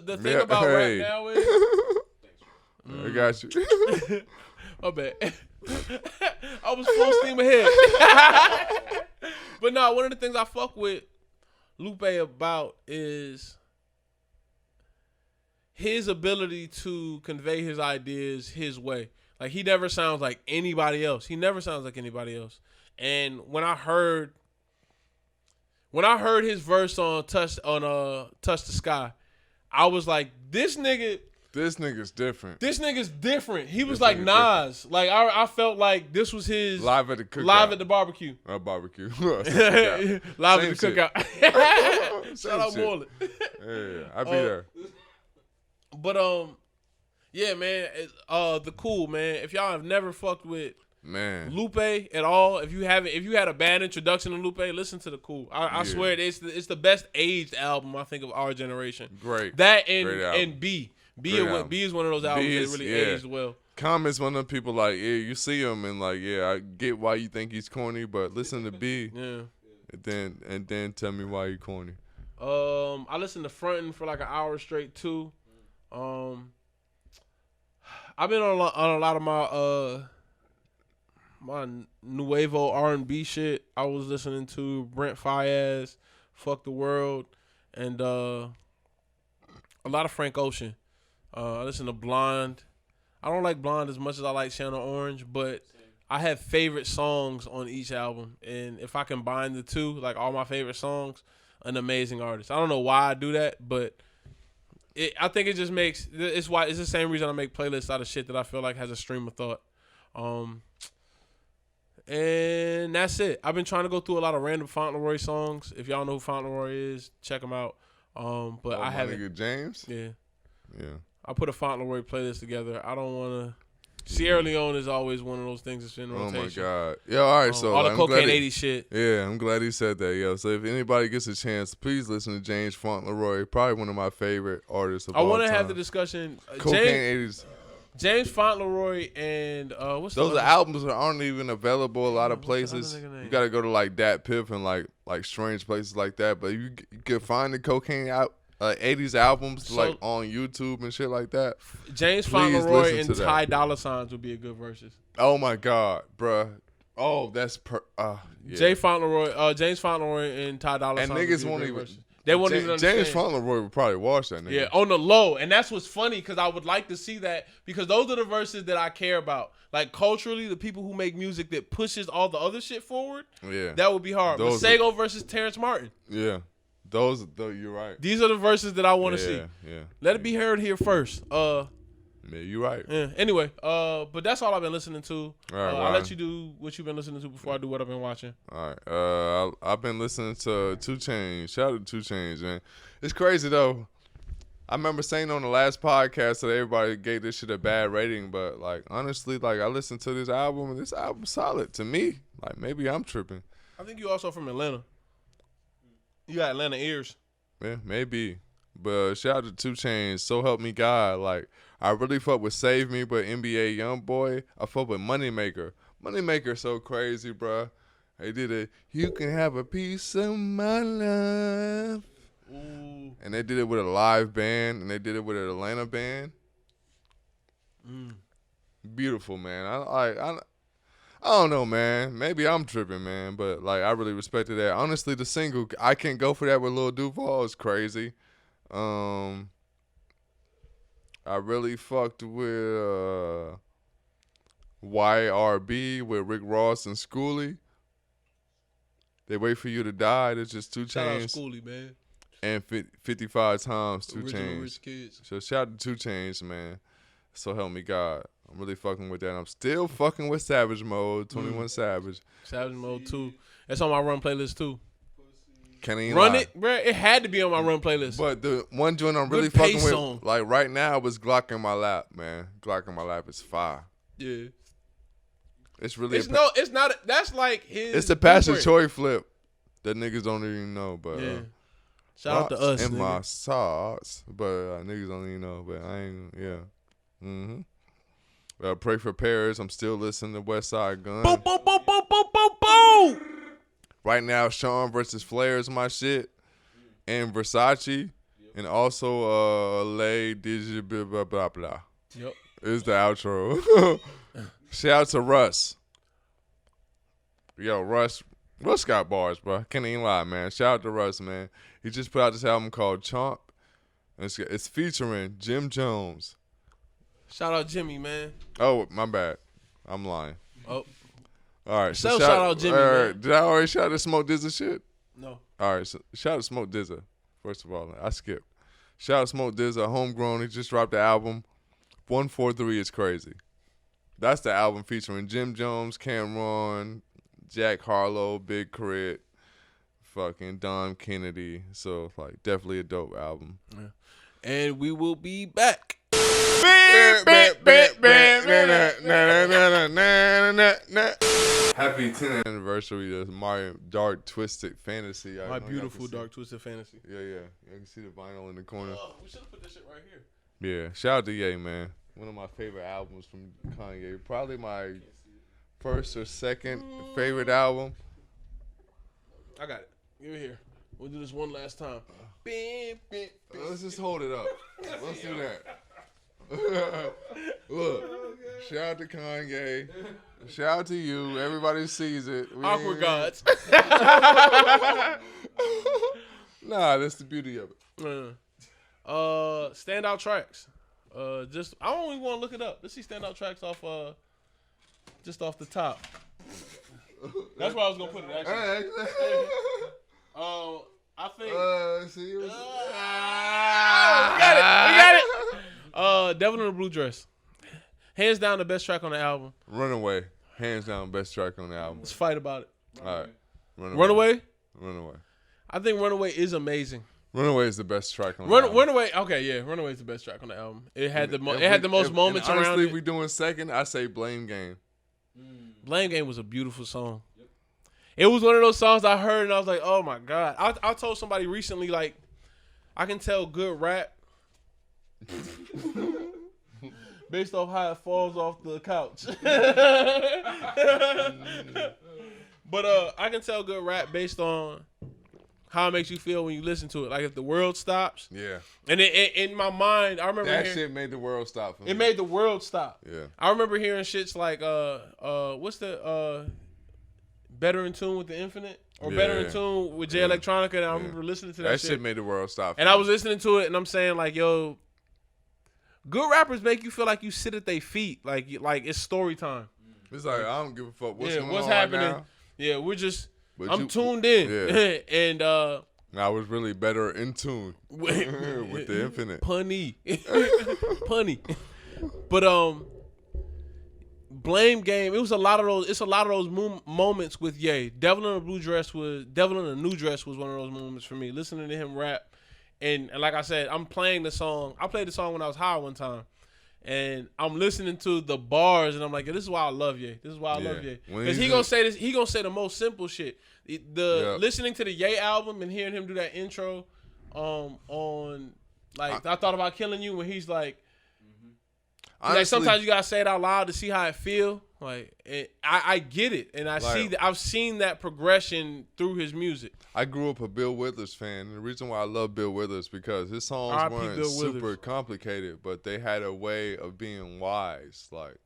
The thing about rap now is I got you. my bad. I was full steam ahead. But no, one of the things I fuck with Lupe about is his ability to convey his ideas his way. Like, he never sounds like anybody else. And when I heard his verse on Touch the Sky, I was like, this nigga's different. He was like Nas. Like, I felt like this was his live at the cookout. Live at the barbecue. Barbecue. Live at the cookout. Shout out Moreland. Yeah, I'll be there. But yeah, man. The Cool, man. If y'all have never fucked with Lupe at all, if you had a bad introduction to Lupe, listen to The Cool. I swear it's the best aged album I think of our generation. Great. That Great and B is one of those albums that really aged well. Common's one of the people like, yeah, you see him and like, yeah, I get why you think he's corny, but listen to B. Yeah. And then tell me why you corny. I listened to Frontin' for like an hour straight too. I've been on a lot of my Nuevo R&B shit. I was listening to Brent Faiyaz, Fuck the World, and a lot of Frank Ocean. I listen to Blonde. I don't like Blonde as much as I like Channel Orange, but I have favorite songs on each album. And if I combine the two, like all my favorite songs, an amazing artist. I don't know why I do that, but I think it just makes it's the same reason I make playlists out of shit that I feel like has a stream of thought. And that's it. I've been trying to go through a lot of random Fauntleroy songs. If y'all know who Fauntleroy is, check them out. But I haven't. Nigga James? Yeah. Yeah. I put a Fauntleroy playlist together. I don't want to. Sierra Leone is always one of those things that's in rotation. Oh my God. Yeah, all right. So all the Cocaine 80 shit. Yeah, I'm glad he said that, yo. So if anybody gets a chance, please listen to James Fauntleroy. Probably one of my favorite artists of all time. I want to have the discussion. Cocaine 80s. James Fauntleroy and what's those albums that aren't even available a lot of places. You got to go to like Dat Piff and like strange places like that. But you can find the Cocaine 80s albums like on YouTube and shit like that. James Fauntleroy and Ty Dolla $ign would be a good versus. Oh my God, bruh. Oh, that's yeah. James Fauntleroy and Ty Dolla $ign. And niggas won't even. They won't even understand. James Fauntleroy would probably watch that nigga. Yeah, on the low. And that's what's funny because I would like to see that because those are the verses that I care about. Like culturally, the people who make music that pushes all the other shit forward, that would be hard. Masego versus Terrence Martin. Yeah. You're right. These are the verses that I want to see. Yeah. Let it be heard here first. Yeah, you're right. Yeah. Anyway, but that's all I've been listening to. All right, I'll let you do what you've been listening to before I do what I've been watching. All right. I've been listening to 2 Chainz. Shout out to 2 Chainz, man. It's crazy though. I remember saying on the last podcast that everybody gave this shit a bad rating, but like honestly, like I listened to this album and this album's solid to me. Like maybe I'm tripping. I think you also from Atlanta. You got Atlanta ears. Yeah, maybe. But shout out to 2 Chainz. So help me God. Like I really fuck with Save Me, but NBA Youngboy. I fuck with Moneymaker. Moneymaker so crazy, bruh. They did it. You can have a piece of my love. Ooh. And they did it with a live band, and they did it with an Atlanta band. Beautiful, man. I don't know, man. Maybe I'm tripping, man. But like, I really respected that. Honestly, the single "I Can't Go for That" with Lil Duval is crazy. I really fucked with YRB with Rick Ross and Schoolie. They Wait for You to Die. That's just 2 Chainz. Shout out Schoolie, man. And 55 times 2 Original Chainz. Rich Kids. So shout out to 2 Chainz, man. So help me God. I'm really fucking with that. I'm still fucking with Savage Mode, 21 Savage. Savage Mode 2. That's on my run playlist too. Can't even Run lie. it, bro. It had to be on my run playlist. But the one joint I'm really Good fucking pace with, song. like right now, was Glock in My Lap, man. Glock in My Lap is fire. Yeah. It's really It's not. That's like his. It's a Passion blueprint. Troy flip. that niggas don't even know. But Yeah. Shout out to us, in my nigga. sauce, but niggas don't even know. But I ain't, yeah. Pray for Paris. I'm still listening to West Side Gun. Boom, boom, boom, boom, boom, boom, boom. Right now, Sean versus Flair is my shit, and Versace, and also Lay Digi blah blah blah blah. Yep. Is the outro. Shout out to Russ. Yo, Russ got bars, bro. Can't even lie, man. Shout out to Russ, man. He just put out this album called Chomp. It's featuring Jim Jones. Shout out Jimmy, man. Oh, my bad. I'm lying. Oh. All right. Shout out Jimmy, all man. right. Did I already shout out to Smoke Dizza shit? No. All right. So shout out to Smoke Dizza. First of all, I skipped. Shout out to Smoke Dizza, homegrown. He just dropped the album. 143 is crazy. That's the album featuring Jim Jones, Cameron, Jack Harlow, Big Crit, fucking Don Kennedy. So, like, definitely a dope album. Yeah. And we will be back. Happy 10th anniversary of Mario Dark Twisted Fantasy. My beautiful Dark Twisted Fantasy. Yeah. You can see the vinyl in the corner. Oh, we should have put this shit right here. Yeah. Shout out to Ye, man. One of my favorite albums from Kanye. Probably my first or second favorite album. I got it. Give it here. We'll do this one last time. Let's just hold it up. Let's do that. Look, shout out to Kanye. Shout out to you. Everybody sees it. Awkward gods. Nah, that's the beauty of it. Standout tracks. I don't even want to look it up. Let's see standout tracks off just off the top. That's where I was gonna put it actually. I think see, we got it. Devil in a Blue Dress. Hands down the best track on the album. Runaway. Hands down best track on the album. Let's fight about it. All right. Runaway? Runaway. I think Runaway is amazing. Runaway is the best track on the album. Runaway, okay, yeah. Runaway is the best track on the album. It had the most moments around honestly, it. if we doing second, I say Blame Game. Blame Game was a beautiful song. Yep. It was one of those songs I heard and I was like, oh my God. I told somebody recently, like, I can tell good rap based off how it falls off the couch. But I can tell good rap based on how it makes you feel when you listen to it. Like if the world stops. Yeah. And in my mind, I remember that shit made the world stop for me. It made the world stop. Yeah. I remember hearing shits like what's the Better in Tune with the Infinite? Or Better in Tune with Jay Electronica, and I remember listening to that shit. That shit made the world stop. And I was listening to it and I'm saying like, yo, good rappers make you feel like you sit at their feet. Like it's story time. It's like I don't give a fuck what's going on happening. Right now. Yeah, I'm tuned in. Yeah. And I was really better in tune with the Infinite. Punny. But Blame Game, it's a lot of those moments with Ye. Devil in a New Dress was one of those moments for me. Listening to him rap. And like I said, I'm playing the song. I played the song when I was high one time. And I'm listening to the bars, and I'm like, this is why I love Ye. This is why I love Ye. Because he gonna say this. He gonna say the most simple shit. Listening to the Ye album and hearing him do that intro, on like I thought about killing you when he's like, honestly, like sometimes you gotta say it out loud to see how it feel. Like I get it, and I've seen that progression through his music. I grew up a Bill Withers fan, and the reason why I love Bill Withers because his songs weren't super complicated, but they had a way of being wise. Like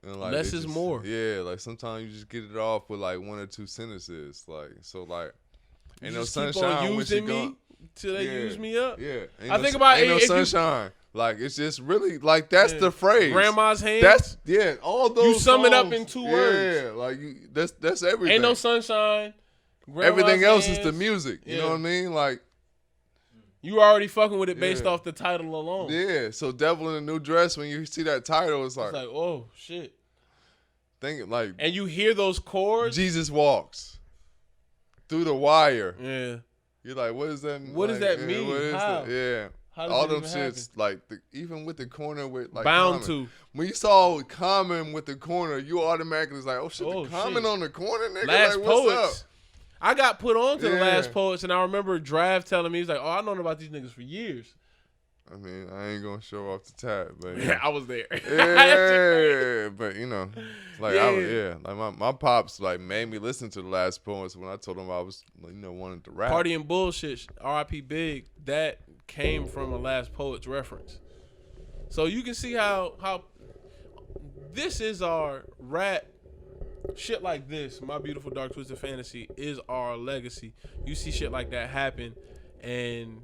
less is more. Yeah, like sometimes you just get it off with like one or two sentences. Like ain't no sunshine when she gone till they use me up. Yeah, think about ain't no sunshine. Like it's just really like that's the phrase. Grandma's hands. That's all those. You sum songs, it up in 2 words. Yeah, like that's everything. Ain't no sunshine. Grandma's everything else hands, is the music. You know what I mean? Like you already fucking with it based off the title alone. Yeah. So Devil in a New Dress, when you see that title, it's like oh shit. Think like and you hear those chords. Jesus walks through the wire. Yeah. You're like, what does that mean? What does that mean? What is How? that? Yeah. How all them shits, like even with the corner with like Bound Common. to. When you saw Common with the corner, you automatically was like, oh shit, the Common on the corner, nigga. Last like, what's Poets. up? I got put on to the Yeah. Last Poets, and I remember Drav telling me, he's like, "Oh, I've known about these niggas for years." I mean, I ain't gonna show off the tab, but I was there. yeah, but you know, like Yeah. like my pops like made me listen to the Last Poets when I told him I was wanted to rap. Party and Bullshit, R.I.P. Big, that came from a Last Poets reference. So you can see how this is our rap. Shit like this, My Beautiful Dark Twisted Fantasy, is our legacy. You see shit like that happen, and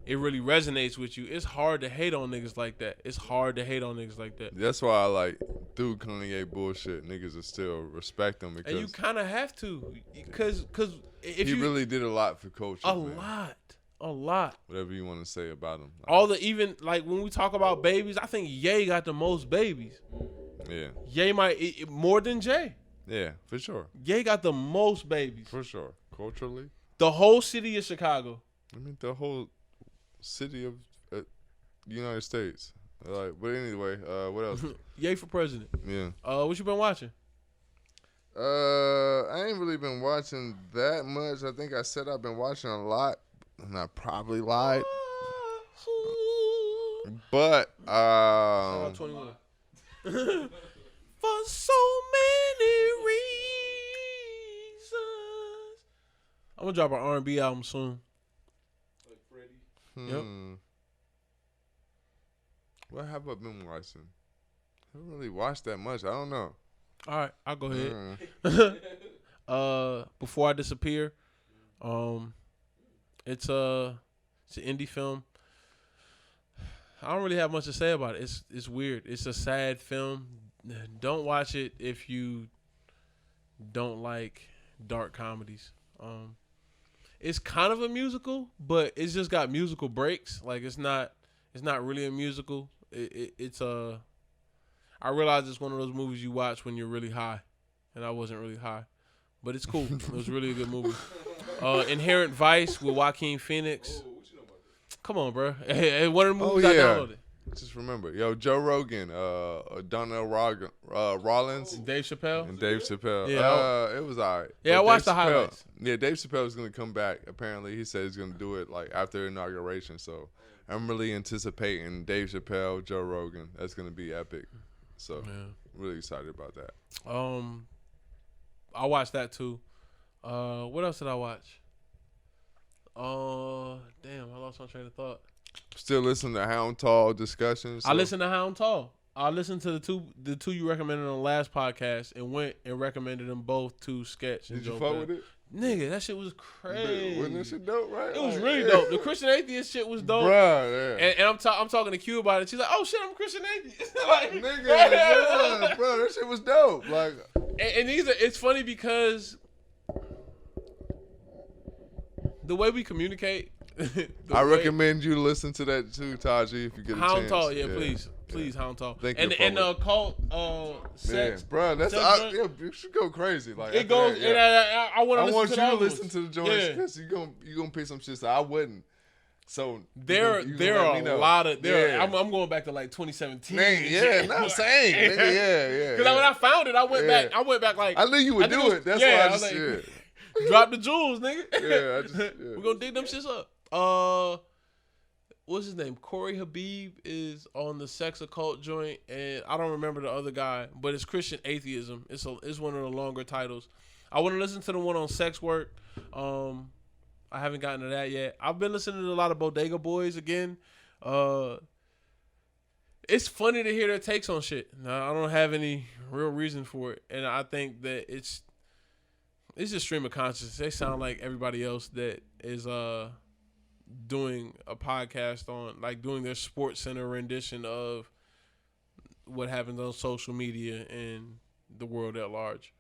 it really resonates with you. It's hard to hate on niggas like that. It's hard to hate on niggas like that. That's why I like through Kanye bullshit, niggas will still respect him because And you kind of have to, because if he you really did a lot for culture. a man. lot. Whatever you want to say about him. All the even like when we talk about babies, I think Ye got the most babies. Yeah, Ye might more than Jay. yeah, for sure, Ye got the most babies. for sure. Culturally, The whole city of Chicago. I mean the whole city of United States. Like, but anyway, what else? Ye for president. Yeah. What you been watching? I ain't really been watching that much. I think I said I've been watching a lot, and I probably lied. But 21. For so many reasons. I'm gonna drop an R&B album soon. Like Freddie. Yep. What have I been watching? I haven't really watched that much. I don't know. All right, I'll go ahead. Mm. Before I disappear, it's an indie film. I don't really have much to say about it. It's weird. It's a sad film. Don't watch it if you don't like dark comedies. It's kind of a musical, but it's just got musical breaks. Like it's not really a musical. It's a. I realize it's one of those movies you watch when you're really high, and I wasn't really high, but it's cool. It was really a good movie. Inherent Vice with Joaquin Phoenix. Come on, bro. One of the movies I downloaded. Just remember, Joe Rogan, Donnell Rollins, Dave Chappelle. and Dave Chappelle. Yeah, it was alright. Yeah, But I watched Dave the Chappelle- highlights. Yeah, Dave Chappelle is gonna come back. Apparently, he said he's gonna do it like after inauguration. So I'm really anticipating Dave Chappelle, Joe Rogan. That's gonna be epic. So really excited about that. I watched that too. What else did I watch? Damn, I lost my train of thought. Still listen to Hound Tall discussions. I listened to Hound Tall. I listened to the two you recommended on the last podcast and went and recommended them both to Sketch. And Did you Joe fuck Bell. with it? Nigga, that shit was crazy. Wasn't that shit dope, right? It was Like, really yeah. dope. The Christian Atheist shit was dope. Bruh, yeah. And I'm talking to Q about it. She's like, "Oh shit, I'm a Christian atheist." Like, Nigga, yeah, bro, that shit was dope. Like, and these are. It's funny because the way we communicate. I recommend you listen to that too, Taji, if you get a Hound chance. Tall, yeah, please, Hound Tall. Thank and you, and Paul. cult sex. Yeah, bro, that's sex yeah, joint. you should go crazy. Like It after goes. that, And yeah. I want I to want you to listen listen to to the joints Yeah. because you gonna pick some shit that I wouldn't. So There you gonna are let me know. a lot of there. Yeah. I'm going back to like 2017. Man, and yeah, shit. no, I'm saying, nigga, yeah. Because when I found it, I went Yeah. back. I went back like I knew you would think do was- it. That's yeah, why I was just like, drop the jewels, nigga. Yeah, I just- yeah. We're gonna dig them shits up. What's his name? Corey Habib is on the Sex Occult joint, and I don't remember the other guy, but it's Christian Atheism. It's one of the longer titles. I want to listen to the one on sex work. I haven't gotten to that yet. I've been listening to a lot of Bodega Boys again. It's funny to hear their takes on shit. Now, I don't have any real reason for it, and I think that it's just stream of consciousness. They sound like everybody else that is doing a podcast on, like, doing their Sports Center rendition of what happens on social media and the world at large.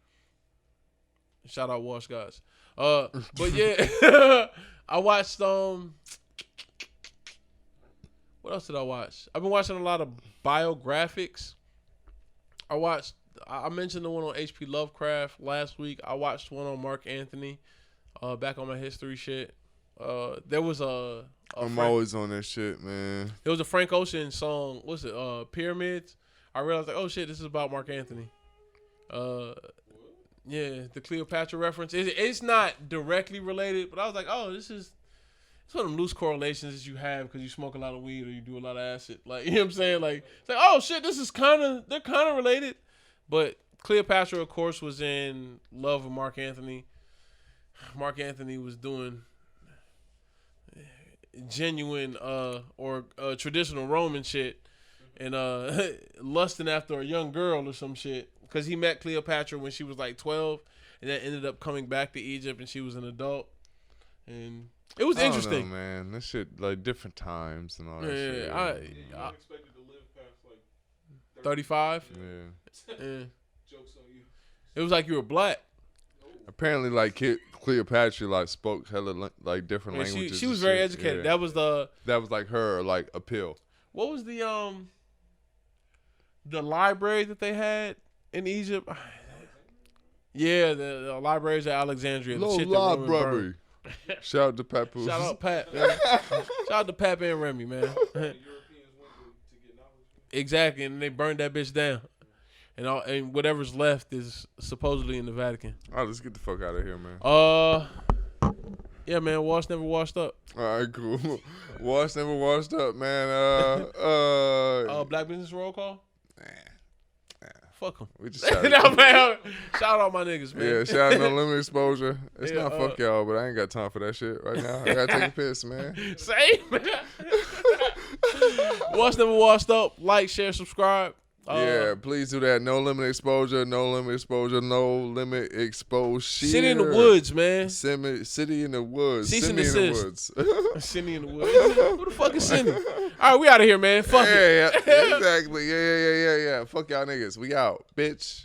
Shout out Wash Guys. But yeah, I watched what else did I watch? I've been watching a lot of biographics. I mentioned the one on H.P. Lovecraft last week. I watched one on Mark Anthony, back on my history shit. There was I'm always on that shit, man. there was a Frank Ocean song. What's it? Pyramids. I realized like, oh shit, this is about Mark Anthony. Yeah, the Cleopatra reference. It's not directly related, but I was like, oh, it's one of them loose correlations that you have because you smoke a lot of weed or you do a lot of acid. Like, you know what I'm saying? Like, it's like, oh shit, they're kind of related. But Cleopatra, of course, was in love with Mark Anthony. Mark Anthony was doing genuine or traditional Roman shit and lusting after a young girl or some shit because he met Cleopatra when she was like 12 and then ended up coming back to Egypt and she was an adult and it was interesting. I don't know, man. This shit like different times and all that shit. You weren't expected to live past like 35. Yeah. Jokes on you. It was like you were black. Apparently, like Cleopatra, like spoke hella like different languages. She was and very shit. educated. Yeah. That was like her like appeal. what was the library that they had in Egypt? Yeah, the libraries at Alexandria. The shit that Roman burned. Shout out to Papoose. Shout out Pat. Man. Shout out to Pat and Remy, man. Europeans went to get knowledge. Exactly, and they burned that bitch down. And whatever's left is supposedly in the Vatican. All right, let's get the fuck out of here, man. Yeah, man. Washed never washed up. All right, cool. Washed never washed up, man. Black Business Roll Call. Fuck them. We just shout No, man. Shout out my niggas, man. Yeah, shout out No Limit Exposure. It's Yeah, not fuck y'all, but I ain't got time for that shit right now. I gotta take a piss, man. Same, man. Washed never washed up. Like, share, subscribe. Yeah, please do that. No Limit Exposure, No Limit Exposure, No Limit Exposure. City in the Woods, man. City in the Woods. Cease and Simi in the desist. Woods. Cindy in the Woods. Who the fuck is Cindy? All right, we out of here, man. Fuck it. Yeah, exactly. Yeah. Fuck y'all niggas. We out, bitch.